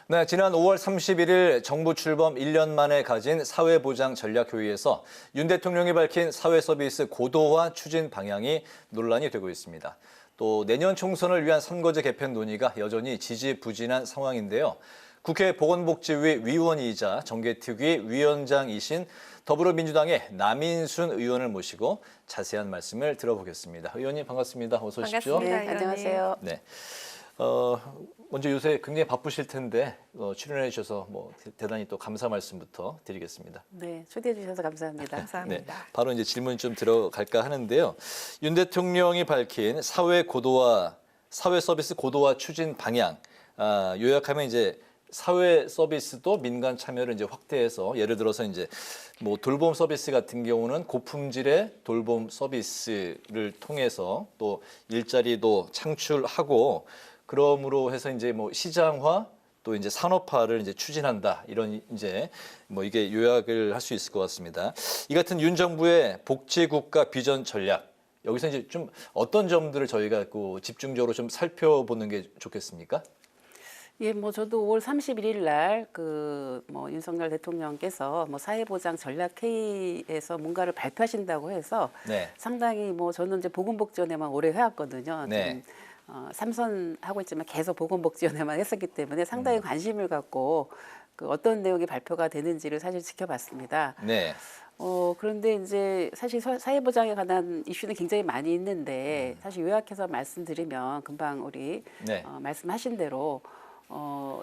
네, 지난 5월 31일 정부 출범 1년 만에 가진 사회보장 전략회의에서 윤 대통령이 밝힌 사회서비스 고도화 추진 방향이 논란이 되고 있습니다. 또 내년 총선을 위한 선거제 개편 논의가 여전히 지지부진한 상황인데요. 국회 보건복지위 위원이자 정개특위 위원장이신 더불어민주당의 남인순 의원을 모시고 자세한 말씀을 들어보겠습니다. 의원님 반갑습니다. 어서 오십시오. 반갑습니다. 안녕하세요. 네. 먼저 요새 굉장히 바쁘실 텐데 출연해 주셔서 뭐 대단히 또 감사 말씀부터 드리겠습니다. 네, 초대해 주셔서 감사합니다. 감사합니다. 네, 바로 이제 질문 좀 들어갈까 하는데요. 윤 대통령이 밝힌 사회 서비스 고도화 추진 방향, 요약하면 이제 사회 서비스도 민간 참여를 이제 확대해서 예를 들어서 이제 뭐 돌봄 서비스 같은 경우는 고품질의 돌봄 서비스를 통해서 또 일자리도 창출하고 그러므로 해서 이제 뭐 시장화 또 이제 산업화를 이제 추진한다 이런 이제 뭐 이게 요약을 할 수 있을 것 같습니다. 이 같은 윤 정부의 복지국가 비전 전략 여기서 이제 좀 어떤 점들을 저희가 집중적으로 좀 살펴보는 게 좋겠습니까? 예, 뭐 저도 5월 31일 날 뭐 윤석열 대통령께서 뭐 사회보장 전략회의에서 뭔가를 발표하신다고 해서 네. 상당히 뭐 저는 이제 보건복지원에만 오래 해왔거든요. 네. 삼선하고 있지만 계속 보건복지원에만 했었기 때문에 상당히 관심을 갖고 그 어떤 내용이 발표가 되는지를 사실 지켜봤습니다. 네. 그런데 이제 사실 사회보장에 관한 이슈는 굉장히 많이 있는데 사실 요약해서 말씀드리면 금방 우리 네. 말씀하신 대로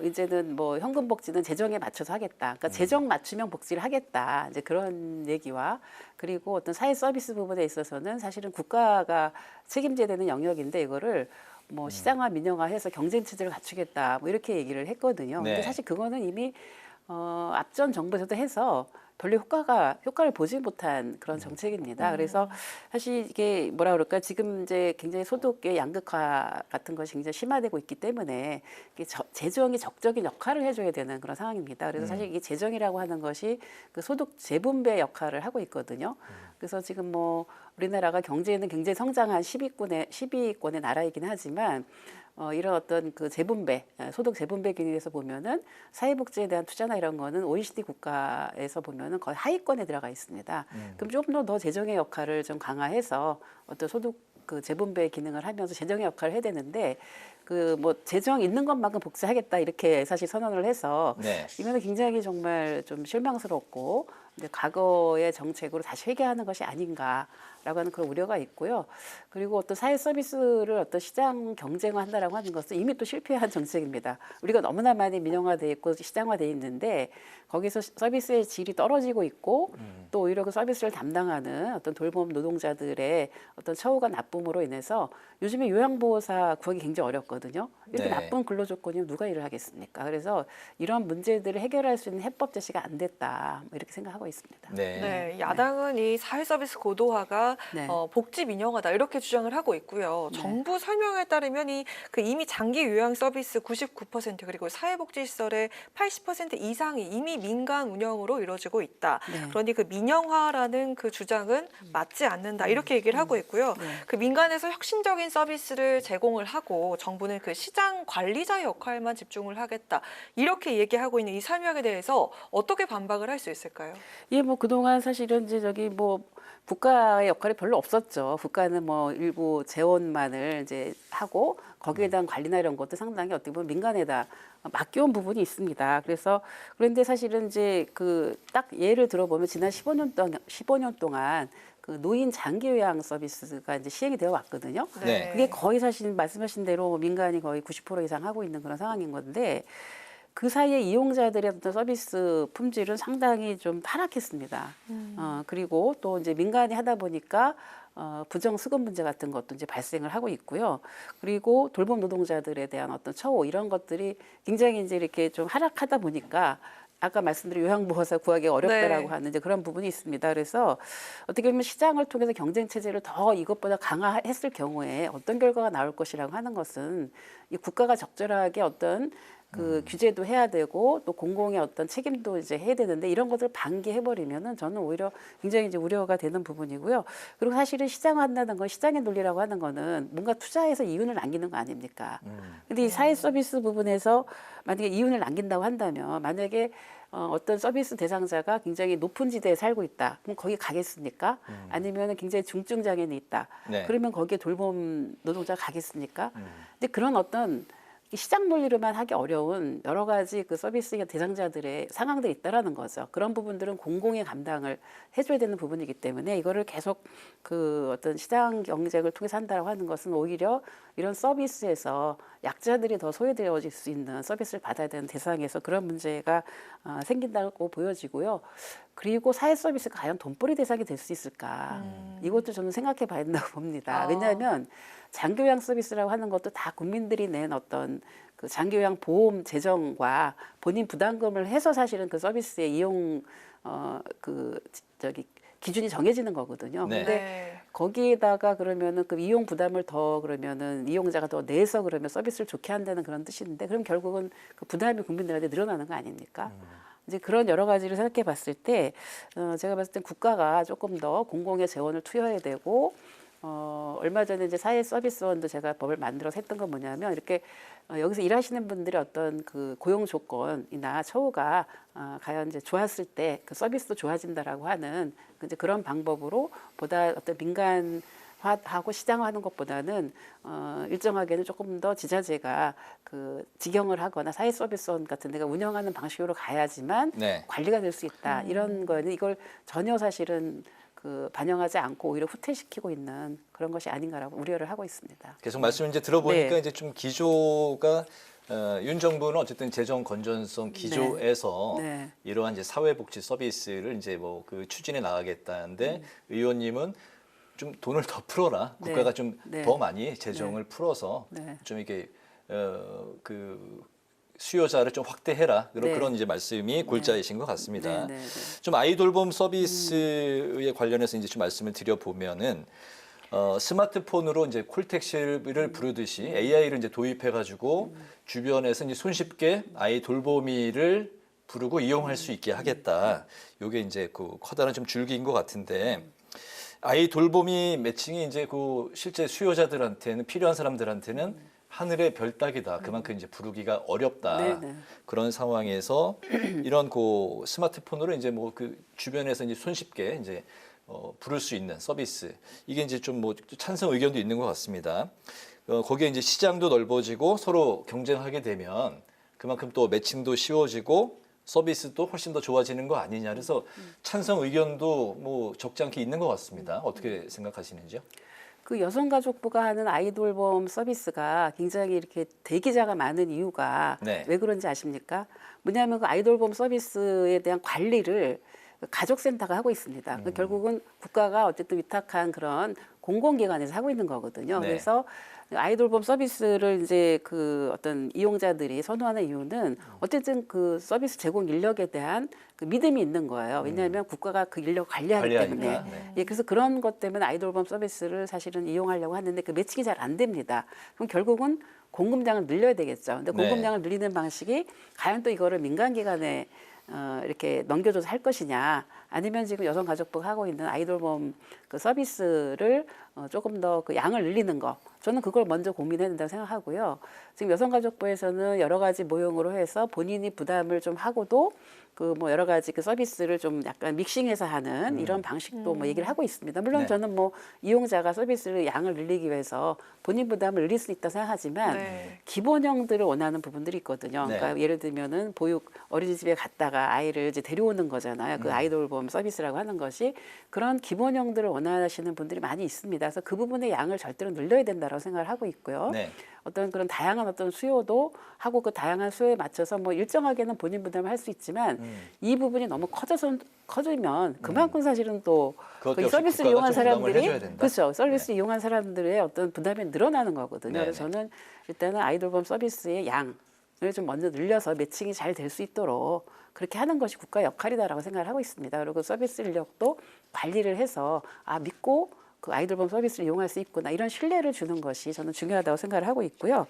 이제는 뭐 현금 복지는 재정에 맞춰서 하겠다. 그러니까 재정 맞추면 복지를 하겠다. 이제 그런 얘기와 그리고 어떤 사회 서비스 부분에 있어서는 사실은 국가가 책임져야 되는 영역인데 이거를 뭐 시장화 민영화해서 경쟁 체제를 갖추겠다. 뭐 이렇게 얘기를 했거든요. 네. 근데 사실 그거는 이미 앞전 정부에서도 해서 별로 효과를 보지 못한 그런 정책입니다. 그래서 사실 이게 뭐라 그럴까 지금 이제 굉장히 소득의 양극화 같은 것이 굉장히 심화되고 있기 때문에 이게 재정이 적적인 역할을 해줘야 되는 그런 상황입니다. 그래서 사실 이게 재정이라고 하는 것이 그 소득 재분배 역할을 하고 있거든요. 그래서 지금 뭐 우리나라가 경제에는 굉장히 성장한 10위권의 나라이긴 하지만 이런 어떤 그 재분배, 소득 재분배 기능에서 보면은 사회복지에 대한 투자나 이런 거는 OECD 국가에서 보면은 거의 하위권에 들어가 있습니다. 그럼 조금 더 재정의 역할을 좀 강화해서 어떤 소득 그 재분배 기능을 하면서 재정의 역할을 해야 되는데 그 뭐 재정 있는 것만큼 복지하겠다 이렇게 사실 선언을 해서 네. 이거는 굉장히 정말 좀 실망스럽고 이제 과거의 정책으로 다시 회귀하는 것이 아닌가라고 하는 그런 우려가 있고요. 그리고 어떤 사회 서비스를 어떤 시장 경쟁화한다라고 하는 것은 이미 또 실패한 정책입니다. 우리가 너무나 많이 민영화돼 있고 시장화돼 있는데 거기서 서비스의 질이 떨어지고 있고 또 오히려 그 서비스를 담당하는 어떤 돌봄 노동자들의 어떤 처우가 나쁨으로 인해서 요즘에 요양보호사 구하기 굉장히 어렵거든요. 이렇게 네. 나쁜 근로조건이면 누가 일을 하겠습니까? 그래서 이런 문제들을 해결할 수 있는 해법 제시가 안 됐다. 뭐 이렇게 생각하고 있습니다. 네. 네, 야당은 이 사회 서비스 고도화가 네. 복지 민영화다 이렇게 주장을 하고 있고요. 네. 정부 설명에 따르면 이미 장기 요양 서비스 99% 그리고 사회복지 시설의 80% 이상이 이미 민간 운영으로 이루어지고 있다. 네. 그러니 그 민영화라는 그 주장은 맞지 않는다 이렇게 얘기를 하고 있고요. 네. 그 민간에서 혁신적인 서비스를 제공을 하고 정부는 그 시장 관리자의 역할만 집중을 하겠다 이렇게 얘기하고 있는 이 설명에 대해서 어떻게 반박을 할 수 있을까요? 예, 뭐 그동안 사실은 이제 뭐 국가의 역할이 별로 없었죠. 국가는 뭐 일부 재원만을 이제 하고 거기에 대한 관리나 이런 것도 상당히 어떻게 보면 민간에다 맡겨온 부분이 있습니다. 그런데 사실은 이제 그 딱 예를 들어보면 지난 15년 동안 그 노인 장기 요양 서비스가 이제 시행이 되어 왔거든요. 네. 그게 거의 사실 말씀하신 대로 민간이 거의 90% 이상 하고 있는 그런 상황인 건데 그 사이에 이용자들의 어떤 서비스 품질은 상당히 좀 하락했습니다. 그리고 또 이제 민간이 하다 보니까 부정 수급 문제 같은 것도 이제 발생을 하고 있고요. 그리고 돌봄 노동자들에 대한 어떤 처우 이런 것들이 굉장히 이제 이렇게 좀 하락하다 보니까 아까 말씀드린 요양보호사 구하기 어렵다라고 네. 하는 이제 그런 부분이 있습니다. 그래서 어떻게 보면 시장을 통해서 경쟁 체제를 더 이것보다 강화했을 경우에 어떤 결과가 나올 것이라고 하는 것은 이 국가가 적절하게 어떤 그 규제도 해야 되고 또 공공의 어떤 책임도 이제 해야 되는데 이런 것을 방기해버리면은 저는 오히려 굉장히 이제 우려가 되는 부분이고요. 그리고 사실은 시장화한다는 건 시장의 논리라고 하는 거는 뭔가 투자해서 이윤을 남기는 거 아닙니까? 근데 이 사회 서비스 부분에서 만약에 이윤을 남긴다고 한다면 만약에 어떤 서비스 대상자가 굉장히 높은 지대에 살고 있다. 그럼 거기 가겠습니까? 아니면 굉장히 중증 장애인이 있다. 네. 그러면 거기에 돌봄 노동자가 가겠습니까? 근데 그런 어떤 시장 논리로만 하기 어려운 여러 가지 그 서비스 대상자들의 상황들이 있다라는 거죠. 그런 부분들은 공공이 감당을 해줘야 되는 부분이기 때문에 이거를 계속 그 어떤 시장 경쟁을 통해서 한다고 하는 것은 오히려 이런 서비스에서 약자들이 더 소외되어질 수 있는 서비스를 받아야 되는 대상에서 그런 문제가 생긴다고 보여지고요. 그리고 사회 서비스가 과연 돈벌이 대상이 될 수 있을까? 이것도 저는 생각해 봐야 된다고 봅니다. 왜냐하면 장기요양 서비스라고 하는 것도 다 국민들이 낸 어떤 그 장기요양 보험 재정과 본인 부담금을 해서 사실은 그 서비스의 이용 기준이 정해지는 거거든요. 네. 근데 거기에다가 그러면은 그 이용 부담을 더 그러면은 이용자가 더 내서 그러면 서비스를 좋게 한다는 그런 뜻인데 그럼 결국은 그 부담이 국민들한테 늘어나는 거 아닙니까? 이제 그런 여러 가지를 생각해 봤을 때 제가 봤을 땐 국가가 조금 더 공공의 재원을 투여해야 되고 얼마 전에 이제 사회 서비스원도 제가 법을 만들어서 했던 건 뭐냐면 이렇게 여기서 일하시는 분들의 어떤 그 고용 조건이나 처우가 과연 이제 좋았을 때 그 서비스도 좋아진다라고 하는 이제 그런 방법으로 보다 어떤 민간화하고 시장화하는 것보다는 일정하게는 조금 더 지자체가 그 직영을 하거나 사회 서비스원 같은 데가 운영하는 방식으로 가야지만 네. 관리가 될 수 있다. 이런 거는 이걸 전혀 사실은 그 반영하지 않고 오히려 후퇴시키고 있는 그런 것이 아닌가라고 우려를 하고 있습니다. 계속 말씀을 이제 들어보니까 네. 이제 좀 기조가 윤 정부는 어쨌든 재정 건전성 기조에서 네. 이러한 이제 사회복지 서비스를 이제 뭐 그 추진해 나가겠다는데 의원님은 좀 돈을 더 풀어라. 네. 국가가 좀 네. 더 많이 재정을 풀어서 네. 좀 이렇게 그 수요자를 좀 확대해라. 네. 그런 이제 말씀이 골자이신 것 같습니다. 네, 네, 네. 좀 아이돌봄 서비스에 관련해서 이제 좀 말씀을 드려보면은 스마트폰으로 이제 콜택시를 부르듯이 AI를 이제 도입해가지고 주변에서 이제 손쉽게 아이 돌보미를 부르고 이용할 수 있게 하겠다. 요게 이제 그 커다란 좀 줄기인 것 같은데 아이 돌보미 매칭이 이제 그 실제 수요자들한테는 필요한 사람들한테는 하늘의 별 따기다. 그만큼 이제 부르기가 어렵다. 네네. 그런 상황에서 이런 그 스마트폰으로 이제 뭐 그 주변에서 이제 손쉽게 이제 부를 수 있는 서비스 이게 이제 좀 뭐 찬성 의견도 있는 것 같습니다. 거기에 이제 시장도 넓어지고 서로 경쟁하게 되면 그만큼 또 매칭도 쉬워지고 서비스도 훨씬 더 좋아지는 거 아니냐. 그래서 찬성 의견도 뭐 적지 않게 있는 것 같습니다. 어떻게 생각하시는지요? 그 여성가족부가 하는 아이돌봄 서비스가 굉장히 이렇게 대기자가 많은 이유가 네. 왜 그런지 아십니까? 뭐냐면 그 아이돌봄 서비스에 대한 관리를 가족센터가 하고 있습니다. 결국은 국가가 어쨌든 위탁한 그런 공공기관에서 하고 있는 거거든요. 네. 그래서 아이돌봄 서비스를 이제 그 어떤 이용자들이 선호하는 이유는 어쨌든 그 서비스 제공 인력에 대한 그 믿음이 있는 거예요. 왜냐하면 국가가 그 인력을 관리하기 때문에. 네. 예, 그래서 그런 것 때문에 아이돌봄 서비스를 사실은 이용하려고 하는데 그 매칭이 잘 안 됩니다. 그럼 결국은 공급량을 늘려야 되겠죠. 근데 네. 공급량을 늘리는 방식이 과연 또 이거를 민간기관에 이렇게 넘겨줘서 할 것이냐, 아니면 지금 여성가족부가 하고 있는 아이돌봄 그 서비스를 조금 더 그 양을 늘리는 거, 저는 그걸 먼저 고민해야 된다고 생각하고요. 지금 여성가족부에서는 여러 가지 모형으로 해서 본인이 부담을 좀 하고도 그 뭐 여러 가지 그 서비스를 좀 약간 믹싱해서 하는 이런 방식도 뭐 얘기를 하고 있습니다. 물론 네. 저는 뭐 이용자가 서비스를 양을 늘리기 위해서 본인 부담을 늘릴 수 있다고 생각하지만 네. 기본형들을 원하는 부분들이 있거든요. 네. 그러니까 예를 들면은 보육 어린이집에 갔다가 아이를 이제 데려오는 거잖아요. 그 아이돌봄 서비스라고 하는 것이 그런 기본형들을 원하시는 분들이 많이 있습니다. 그래서 그 부분의 양을 절대로 늘려야 된다고 생각을 하고 있고요. 네. 어떤 그런 다양한 어떤 수요도 하고 그 다양한 수요에 맞춰서 뭐 일정하게는 본인 부담을 할 수 있지만 이 부분이 너무 커지면 그만큼 사실은 또 그것도 이 역시 서비스를 국가가 이용한 좀 부담을 해줘야 사람들이 된다. 그렇죠. 서비스 이용한 사람들의 어떤 부담이 늘어나는 거거든요. 네네. 그래서 저는 일단은 아이돌봄 서비스의 양을 좀 먼저 늘려서 매칭이 잘 될 수 있도록 그렇게 하는 것이 국가 역할이다라고 생각을 하고 있습니다. 그리고 서비스 인력도 관리를 해서 믿고 그 아이돌봄 서비스를 이용할 수 있구나, 이런 신뢰를 주는 것이 저는 중요하다고 생각을 하고 있고요.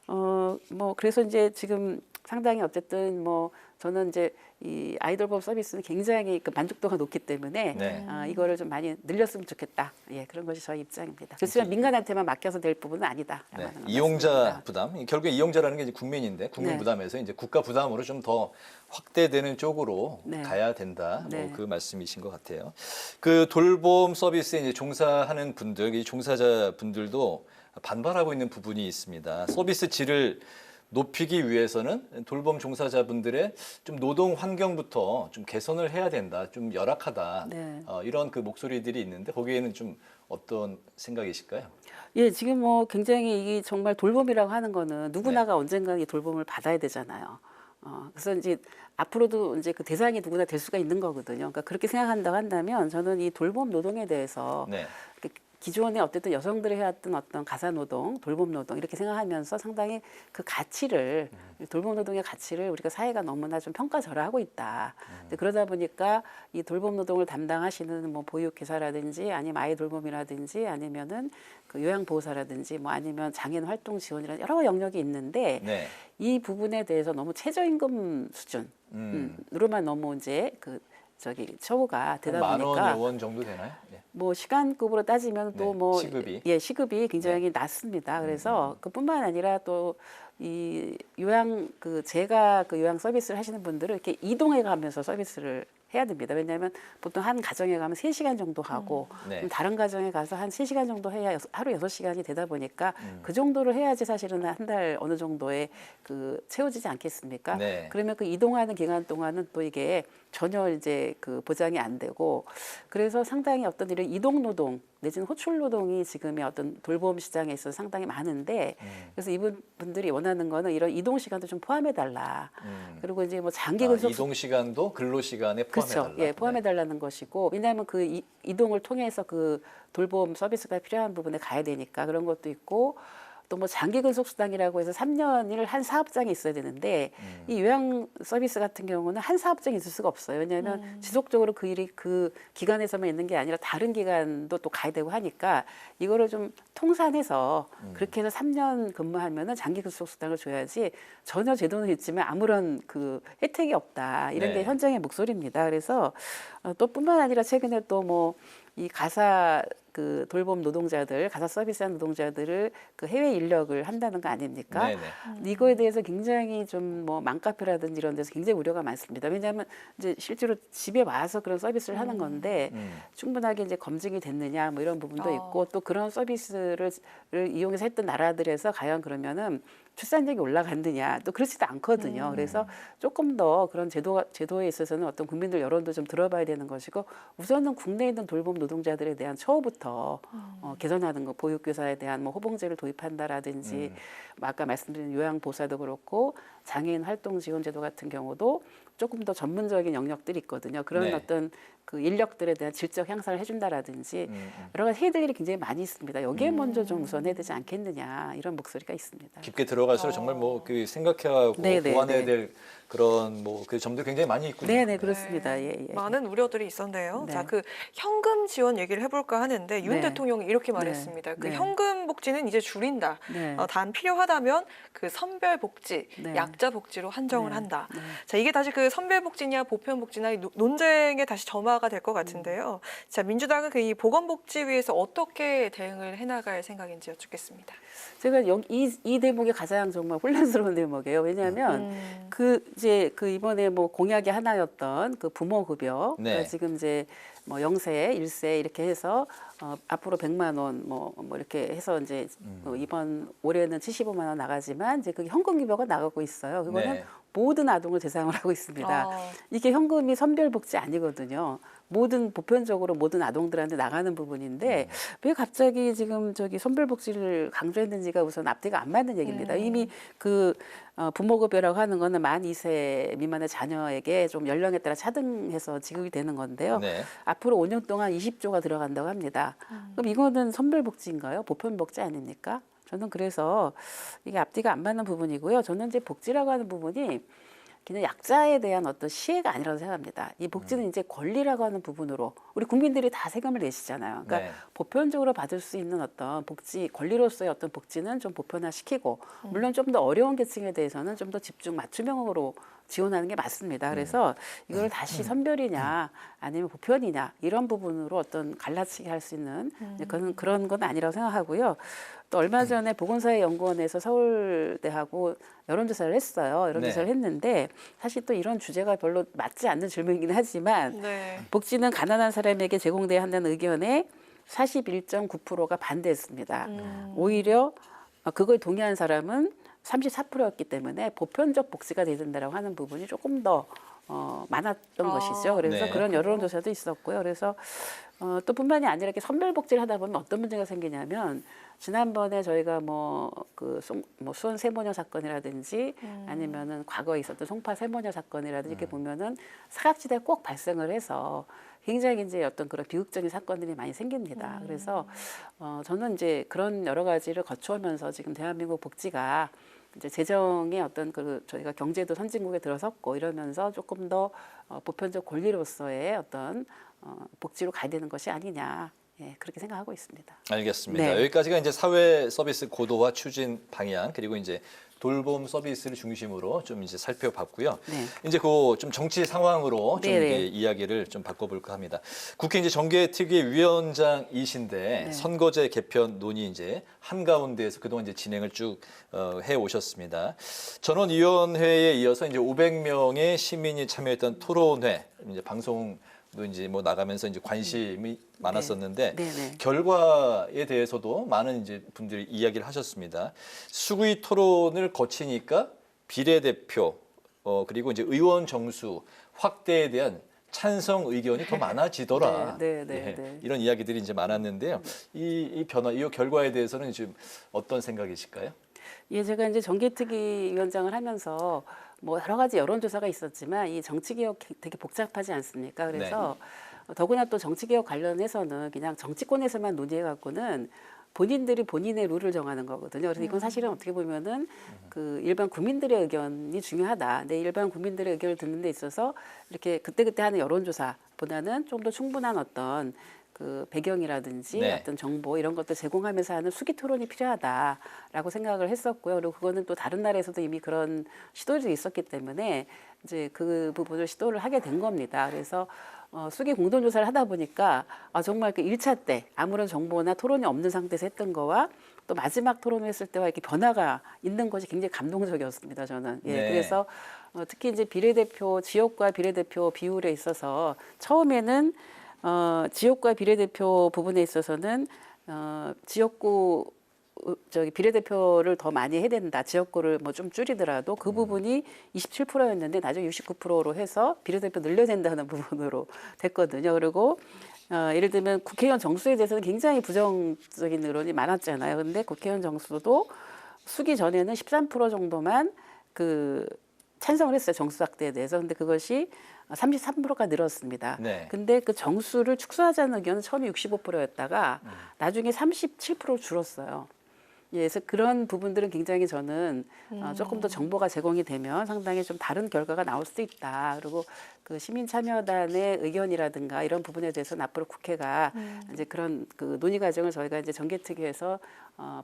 뭐 그래서 이제 지금 상당히 어쨌든 뭐 저는 이제 이 아이돌봄 서비스는 굉장히 그 만족도가 높기 때문에 네. 이거를 좀 많이 늘렸으면 좋겠다. 예, 그런 것이 저희 입장입니다. 그렇지만 민간한테만 맡겨서 될 부분은 아니다. 네. 이용자 부담, 결국에 이용자라는 게 이제 국민인데 국민 네. 부담에서 이제 국가 부담으로 좀 더 확대되는 쪽으로 네. 가야 된다. 네. 뭐 그 말씀이신 것 같아요. 그 돌봄 서비스에 이제 종사하는 분들, 이 종사자 분들도 반발하고 있는 부분이 있습니다. 서비스 질을 높이기 위해서는 돌봄 종사자분들의 좀 노동 환경부터 좀 개선을 해야 된다, 좀 열악하다 네. 이런 그 목소리들이 있는데 거기에는 좀 어떤 생각이실까요? 예, 지금 뭐 굉장히 이게 정말 돌봄이라고 하는 거는 누구나가 언젠가 이 돌봄을 받아야 되잖아요. 그래서 이제 앞으로도 이제 그 대상이 누구나 될 수가 있는 거거든요. 그러니까 그렇게 생각한다고 한다면 저는 이 돌봄 노동에 대해서 기존에 어쨌든 여성들이 해왔던 어떤 가사 노동, 돌봄 노동 이렇게 생각하면서 상당히 그 가치를 돌봄 노동의 가치를 우리가 사회가 너무나 좀 평가절하하고 있다. 그러다 보니까 이 돌봄 노동을 담당하시는 뭐 보육회사라든지 아니면 아이 돌봄이라든지 아니면은 그 요양보호사라든지 뭐 아니면 장애인 활동 지원이라는 여러 영역이 있는데 네. 이 부분에 대해서 너무 최저임금 수준으로만 너무 이제 그 처우가 되다 보니까 10,000원 정도 되나요? 네. 뭐 시간급으로 따지면 또 뭐 시급이 시급이 굉장히 낮습니다. 그래서 그뿐만 아니라 또 이 요양 제가 그 요양 서비스를 하시는 분들은 이렇게 이동해 가면서 서비스를 해야 됩니다. 왜냐하면 보통 한 가정에 가면 3시간 정도 하고 다른 가정에 가서 한 3시간 정도 해야 하루 6시간이 되다 보니까 그 정도를 해야지 사실은 한 달 어느 정도에 채워지지 않겠습니까? 네. 그러면 그 이동하는 기간 동안은 또 이게 전혀 이제 보장이 안 되고 그래서 상당히 어떤 이런 이동 노동 내지는 호출 노동이 지금의 어떤 돌봄 시장에 있어서 상당히 많은데 그래서 이분들이 원하는 거는 이런 이동 시간도 좀 포함해 달라. 그리고 이제 뭐 장기 근속 이동 시간도 근로 시간에 포함해 달라. 그렇죠. 예, 포함해 달라는 것이고 왜냐하면 그 이동을 통해서 그 돌봄 서비스가 필요한 부분에 가야 되니까 그런 것도 있고 또 뭐 장기 근속 수당이라고 해서 3년을 한 사업장에 있어야 되는데 이 요양 서비스 같은 경우는 한 사업장에 있을 수가 없어요. 왜냐하면 지속적으로 그 일이 그 기간에서만 있는 게 아니라 다른 기간도 또 가야 되고 하니까 이거를 좀 통산해서 그렇게 해서 3년 근무하면은 장기 근속 수당을 줘야지 전혀 제도는 있지만 아무런 그 혜택이 없다. 이런 게 현장의 목소리입니다. 그래서 또 뿐만 아니라 최근에 또 뭐 이 가사 돌봄 노동자들, 가사 서비스한 노동자들을 해외 인력을 한다는 거 아닙니까? 이거에 대해서 굉장히 좀 뭐 맘카페라든지 이런 데서 굉장히 우려가 많습니다. 왜냐하면 이제 실제로 집에 와서 그런 서비스를 하는 건데 충분하게 이제 검증이 됐느냐 뭐 이런 부분도 있고 또 그런 서비스를 이용해서 했던 나라들에서 과연 그러면은 출산율이 올라갔느냐 또 그렇지도 않거든요. 그래서 조금 더 그런 제도에 있어서는 어떤 국민들 여론도 좀 들어봐야 되는 것이고 우선은 국내에 있는 돌봄 노동자들에 대한 처우부터 개선하는 거 보육교사에 대한 뭐 호봉제를 도입한다라든지 아까 말씀드린 요양보호사도 그렇고 장애인 활동 지원 제도 같은 경우도 조금 더 전문적인 영역들이 있거든요. 그런 어떤 그 인력들에 대한 질적 향상을 해준다라든지 여러 가지 해야 될 일이 굉장히 많이 있습니다. 여기에 먼저 좀 우선해야 되지 않겠느냐 이런 목소리가 있습니다. 깊게 들어갈수록 정말 뭐 생각해야 하고 보완해야 될 그런 그 점들 굉장히 많이 있군요. 네네 그렇습니다. 예. 많은 우려들이 있었는데요. 자, 그 현금 지원 얘기를 해볼까 하는데 윤 대통령이 이렇게 말했습니다. 그 현금 복지는 이제 줄인다. 단 필요하다면 그 선별 복지, 약자 복지로 한정을 한다. 자, 이게 다시 그 선별 복지냐 보편 복지나 이 논쟁에 다시 점화가 될 것 같은데요. 자, 민주당은 이 보건복지위에서 어떻게 대응을 해나갈 생각인지 여쭙겠습니다. 제가 이 대목이 가장 정말 혼란스러운 대목이에요. 왜냐하면 그 이번에 뭐 공약이 하나였던 그 부모급여 그러니까 지금 이제 뭐 0세, 1세 이렇게 해서 앞으로 100만 원 뭐 이렇게 해서 이제 이번 올해는 75만 원 나가지만 이제 그 현금 급여가 나가고 있어요. 그거는 모든 아동을 대상으로 하고 있습니다. 이게 현금이 선별복지 아니거든요. 보편적으로 모든 아동들한테 나가는 부분인데 왜 갑자기 지금 선별복지를 강조했는지가 우선 앞뒤가 안 맞는 얘기입니다. 이미 부모급여라고 하는 거는 만 2세 미만의 자녀에게 좀 연령에 따라 차등해서 지급이 되는 건데요. 앞으로 5년 동안 20조가 들어간다고 합니다. 그럼 이거는 선별복지인가요? 보편복지 아닙니까? 저는 그래서 이게 앞뒤가 안 맞는 부분이고요. 저는 이제 복지라고 하는 부분이 그냥 약자에 대한 어떤 시혜가 아니라고 생각합니다. 이 복지는 이제 권리라고 하는 부분으로 우리 국민들이 다 세금을 내시잖아요. 그러니까 보편적으로 받을 수 있는 어떤 복지, 권리로서의 어떤 복지는 좀 보편화시키고 물론 좀 더 어려운 계층에 대해서는 좀 더 집중 맞춤형으로 지원하는 게 맞습니다. 그래서 이걸 다시 선별이냐 아니면 보편이냐 이런 부분으로 어떤 갈라치기 할 수 있는 그런 건 아니라고 생각하고요. 또 얼마 전에 보건사회연구원에서 서울대하고 여론조사를 했어요. 여론조사를 했는데 사실 또 이런 주제가 별로 맞지 않는 질문이긴 하지만 복지는 가난한 사람에게 제공돼야 한다는 의견에 41.9%가 반대했습니다. 오히려 그걸 동의한 사람은 34%였기 때문에 보편적 복지가 돼야 된다라고 하는 부분이 조금 더 많았던 것이죠. 그래서 네. 그런 여론조사도 있었고요. 그래서 또 뿐만이 아니라 이렇게 선별복지를 하다 보면 어떤 문제가 생기냐면 지난번에 저희가 수원 세모녀 사건이라든지 아니면은 과거에 있었던 송파 세모녀 사건이라든지 이렇게 보면은 사각지대가 꼭 발생을 해서 굉장히 이제 어떤 그런 비극적인 사건들이 많이 생깁니다. 그래서 저는 이제 그런 여러 가지를 거쳐오면서 지금 대한민국 복지가 이제 재정의 어떤 저희가 경제도 선진국에 들어섰고 이러면서 조금 더 보편적 권리로서의 어떤 복지로 가야 되는 것이 아니냐. 예, 그렇게 생각하고 있습니다. 알겠습니다. 네. 여기까지가 이제 사회 서비스 고도화 추진 방향 그리고 이제 돌봄 서비스를 중심으로 좀 이제 살펴봤고요. 네. 이제 그 좀 정치 상황으로 좀 네네. 이제 이야기를 좀 바꿔볼까 합니다. 국회 이제 정개특위 위원장이신데 네. 선거제 개편 논의 이제 한가운데에서 그동안 이제 진행을 쭉 해 오셨습니다. 전원위원회에 이어서 이제 500명의 시민이 참여했던 토론회 이제 방송 도 이제 뭐 나가면서 이제 관심이 많았었는데 네. 결과에 대해서도 많은 이제 분들이 이야기를 하셨습니다. 수구위 토론을 거치니까 비례대표 그리고 이제 의원 정수 확대에 대한 찬성 의견이 더 많아지더라. 네. 이런 이야기들이 이제 많았는데요. 이 변화, 이 결과에 대해서는 지금 어떤 생각이실까요? 예, 제가 이제 정개특위 위원장을 하면서 뭐 여러 가지 여론조사가 있었지만 이 정치개혁 되게 복잡하지 않습니까? 그래서 더구나 또 정치개혁 관련해서는 그냥 정치권에서만 논의해갖고는 본인들이 본인의 룰을 정하는 거거든요. 그래서 이건 사실은 어떻게 보면은 그 일반 국민들의 의견이 중요하다. 근데 일반 국민들의 의견을 듣는 데 있어서 이렇게 그때그때 하는 여론조사보다는 좀 더 충분한 어떤 그 배경이라든지 네. 어떤 정보 이런 것들 제공하면서 하는 수기 토론이 필요하다라고 생각을 했었고요. 그리고 그거는 또 다른 나라에서도 이미 그런 시도들이 있었기 때문에 이제 그 부분을 시도를 하게 된 겁니다. 그래서 수기 공동조사를 하다 보니까 정말 그 1차 때 아무런 정보나 토론이 없는 상태에서 했던 거와 또 마지막 토론을 했을 때와 이렇게 변화가 있는 것이 굉장히 감동적이었습니다. 저는. 예, 네. 그래서 특히 이제 비례대표 지역과 비례대표 비율에 있어서 처음에는 지역과 비례대표 부분에 있어서는 지역구 비례대표를 더 많이 해야 된다. 지역구를 뭐 좀 줄이더라도 그 부분이 27%였는데 나중에 69%로 해서 비례대표 늘려야 된다는 부분으로 됐거든요. 그리고 예를 들면 국회의원 정수에 대해서는 굉장히 부정적인 의론이 많았잖아요. 근데 국회의원 정수도 수기 전에는 13% 정도만 찬성을 했어요. 정수 확대에 대해서. 근데 그것이 33%가 늘었습니다. 네. 근데 그 정수를 축소하자는 의견은 처음에 65%였다가 나중에 37%로 줄었어요. 예, 그래서 그런 부분들은 굉장히 저는 조금 더 정보가 제공이 되면 상당히 좀 다른 결과가 나올 수도 있다. 그리고 그 시민참여단의 의견이라든가 이런 부분에 대해서는 앞으로 국회가 이제 그런 그 논의 과정을 저희가 이제 정개특위에서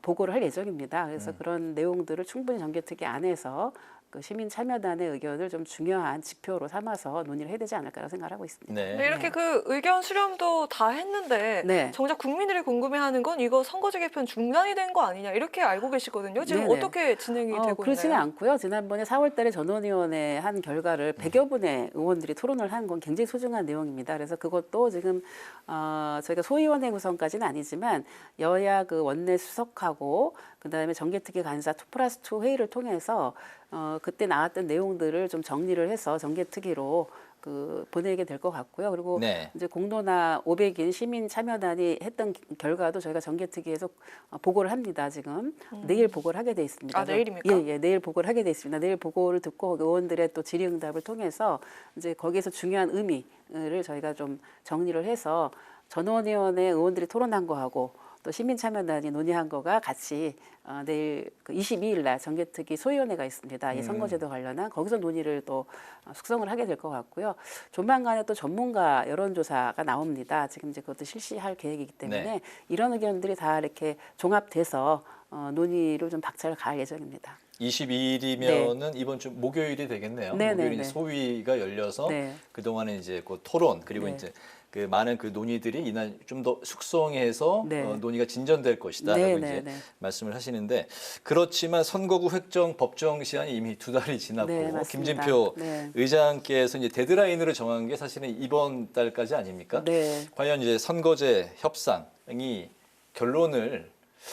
보고를 할 예정입니다. 그래서 그런 내용들을 충분히 정개특위 안에서 그 시민참여단의 의견을 좀 중요한 지표로 삼아서 논의를 해야 되지 않을까라고 생각하고 있습니다. 네. 네, 이렇게 그 의견 수렴도 다 했는데 네. 정작 국민들이 궁금해하는 건 이거 선거제 개편 중단이 된 거 아니냐 이렇게 알고 계시거든요. 지금 네네. 어떻게 진행이 되고 그렇지는 있나요? 않고요. 지난번에 4월달에 전원위원회 한 결과를 100여 분의 의원들이 토론을 한 건 굉장히 소중한 내용입니다. 그래서 그것도 지금 저희가 소위원회 구성까지는 아니지만 여야 그 원내 수석하고 그다음에 정개특위 간사 2+2 회의를 통해서 그때 나왔던 내용들을 좀 정리를 해서 정개특위로 보내게 될 것 같고요. 그리고 네. 이제 공론화 500일 시민 참여단이 했던 결과도 저희가 정개특위에서 보고를 합니다. 지금 내일 보고를 하게 돼 있습니다. 아, 내일입니까? 예, 내일 보고를 하게 돼 있습니다. 내일 보고를 듣고 의원들의 또 질의응답을 통해서 이제 거기에서 중요한 의미를 저희가 좀 정리를 해서 전원위원회 의원들이 토론한 거하고 또 시민참여단이 논의한 거가 같이 내일 22일 날 정개특위 소위원회가 있습니다. 이 선거제도 관련한 거기서 논의를 또 숙성을 하게 될 것 같고요. 조만간에 또 전문가 여론조사가 나옵니다. 지금 이제 그것도 실시할 계획이기 때문에 네. 이런 의견들이 다 이렇게 종합돼서 논의를 좀 박차를 가할 예정입니다. 22일이면은 이번 주 목요일이 되겠네요. 네, 목요일에 네, 네. 소위가 열려서 네. 그동안에 이제 그 토론 그리고 네. 이제 그 많은 그 논의들이 이날 좀 더 숙성해서 네. 논의가 진전될 것이다라고 네, 이제 네, 네. 말씀을 하시는데 그렇지만 선거구 획정 법정 시한이 이미 2달이 지났고 네, 맞습니다. 김진표 네. 의장께서 이제 데드라인으로 정한 게 사실은 이번 달까지 아닙니까? 네. 과연 이제 선거제 협상이 결론을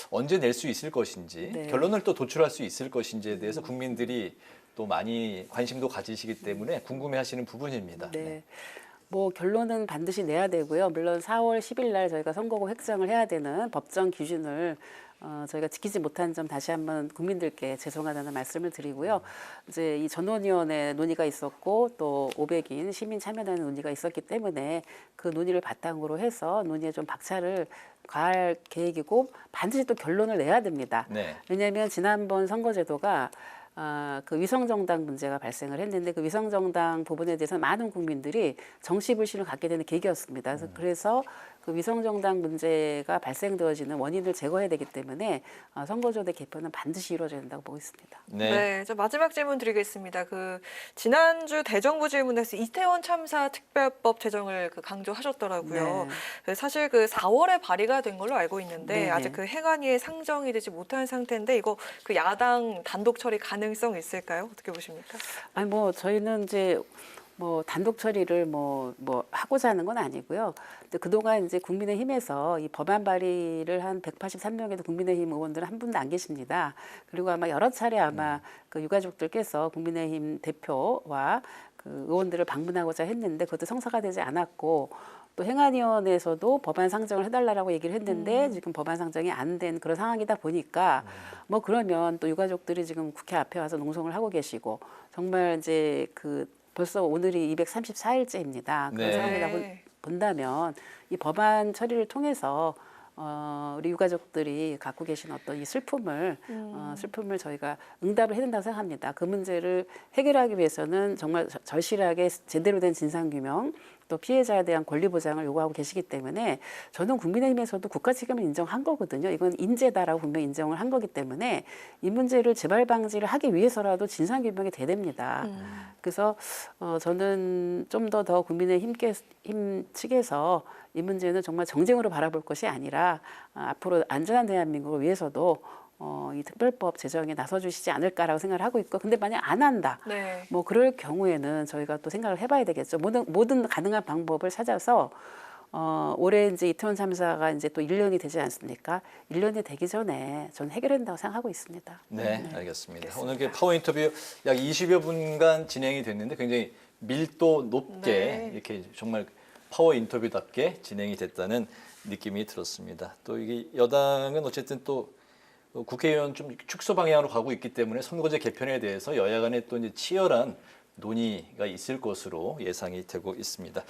언제 낼 수 있을 것인지 네. 결론을 또 도출할 수 있을 것인지에 대해서 국민들이 또 많이 관심도 가지시기 때문에 궁금해하시는 부분입니다. 네. 뭐 결론은 반드시 내야 되고요. 물론 4월 10일 날 저희가 선거구 획정을 해야 되는 법정 기준을 저희가 지키지 못한 점 다시 한번 국민들께 죄송하다는 말씀을 드리고요. 이제 이 전원위원회 논의가 있었고 또 500인 시민 참여단의 논의가 있었기 때문에 그 논의를 바탕으로 해서 논의에 좀 박차를 가할 계획이고 반드시 또 결론을 내야 됩니다. 네. 왜냐하면 지난번 선거제도가 그 위성정당 문제가 발생을 했는데 그 위성정당 부분에 대해서 많은 국민들이 정치불신을 갖게 되는 계기였습니다. 그래서 그 위성정당 문제가 발생되어지는 원인을 제거해야 되기 때문에 선거제도 개편은 반드시 이루어져야 된다고 보고 있습니다. 네, 저 마지막 질문 드리겠습니다. 그 지난주 대정부 질문에서 이태원 참사 특별법 제정을 강조하셨더라고요. 네. 사실 그 4월에 발의가 된 걸로 알고 있는데 네네. 아직 그 행안위에 상정이 되지 못한 상태인데 이거 그 야당 단독 처리 가능성 있을까요? 어떻게 보십니까? 아니 뭐 저희는 이제 뭐 단독 처리를 뭐 하고자 하는 건 아니고요. 근데 그동안 이제 국민의힘에서 이 법안 발의를 한 183명에도 국민의힘 의원들은 한 분도 안 계십니다. 그리고 아마 여러 차례 아마 그 유가족들께서 국민의힘 대표와 그 의원들을 방문하고자 했는데 그것도 성사가 되지 않았고 또 행안위원회에서도 법안 상정을 해달라고 얘기를 했는데 지금 법안 상정이 안 된 그런 상황이다 보니까 뭐 그러면 또 유가족들이 지금 국회 앞에 와서 농성을 하고 계시고 정말 이제 그 벌써 오늘이 234일째입니다. 그런 네. 상황이다 본다면 이 법안 처리를 통해서 우리 유가족들이 갖고 계신 어떤 이 슬픔을 저희가 응답을 해야 된다고 생각합니다. 그 문제를 해결하기 위해서는 정말 절실하게 제대로 된 진상규명 또 피해자에 대한 권리 보장을 요구하고 계시기 때문에 저는 국민의힘에서도 국가 책임을 인정한 거거든요. 이건 인재다라고 분명히 인정을 한 거기 때문에 이 문제를 재발 방지를 하기 위해서라도 진상규명이 돼야 됩니다. 그래서 저는 좀 더 국민의힘 측에서 이 문제는 정말 정쟁으로 바라볼 것이 아니라 앞으로 안전한 대한민국을 위해서도 이 특별법 제정에 나서주시지 않을까라고 생각을 하고 있고, 근데 만약 안 한다, 네. 뭐 그럴 경우에는 저희가 또 생각을 해봐야 되겠죠. 모든 가능한 방법을 찾아서 올해 이제 이태원 참사가 이제 또 1년이 되지 않습니까? 1년이 되기 전에 저는 해결한다고 생각하고 있습니다. 네, 알겠습니다. 오늘 그 파워 인터뷰 약 20여 분간 진행이 됐는데 굉장히 밀도 높게 이렇게 정말 파워 인터뷰답게 진행이 됐다는 느낌이 들었습니다. 또 이게 여당은 어쨌든 또 국회의원 좀 축소 방향으로 가고 있기 때문에 선거제 개편에 대해서 여야 간에 또 이제 치열한 논의가 있을 것으로 예상이 되고 있습니다.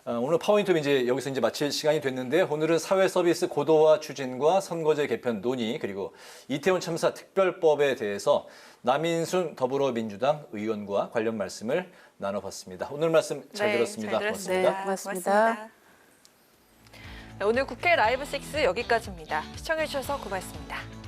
오늘 파워 인터뷰 이제 여기서 이제 마칠 시간이 됐는데 오늘은 사회 서비스 고도화 추진과 선거제 개편 논의 그리고 이태원 참사 특별법에 대해서 남인순 더불어민주당 의원과 관련 말씀을 나눠봤습니다. 오늘 말씀 잘 들었습니다. 잘 들었습니다. 네, 고맙습니다. 오늘 국회 라이브 6 여기까지입니다. 시청해주셔서 고맙습니다.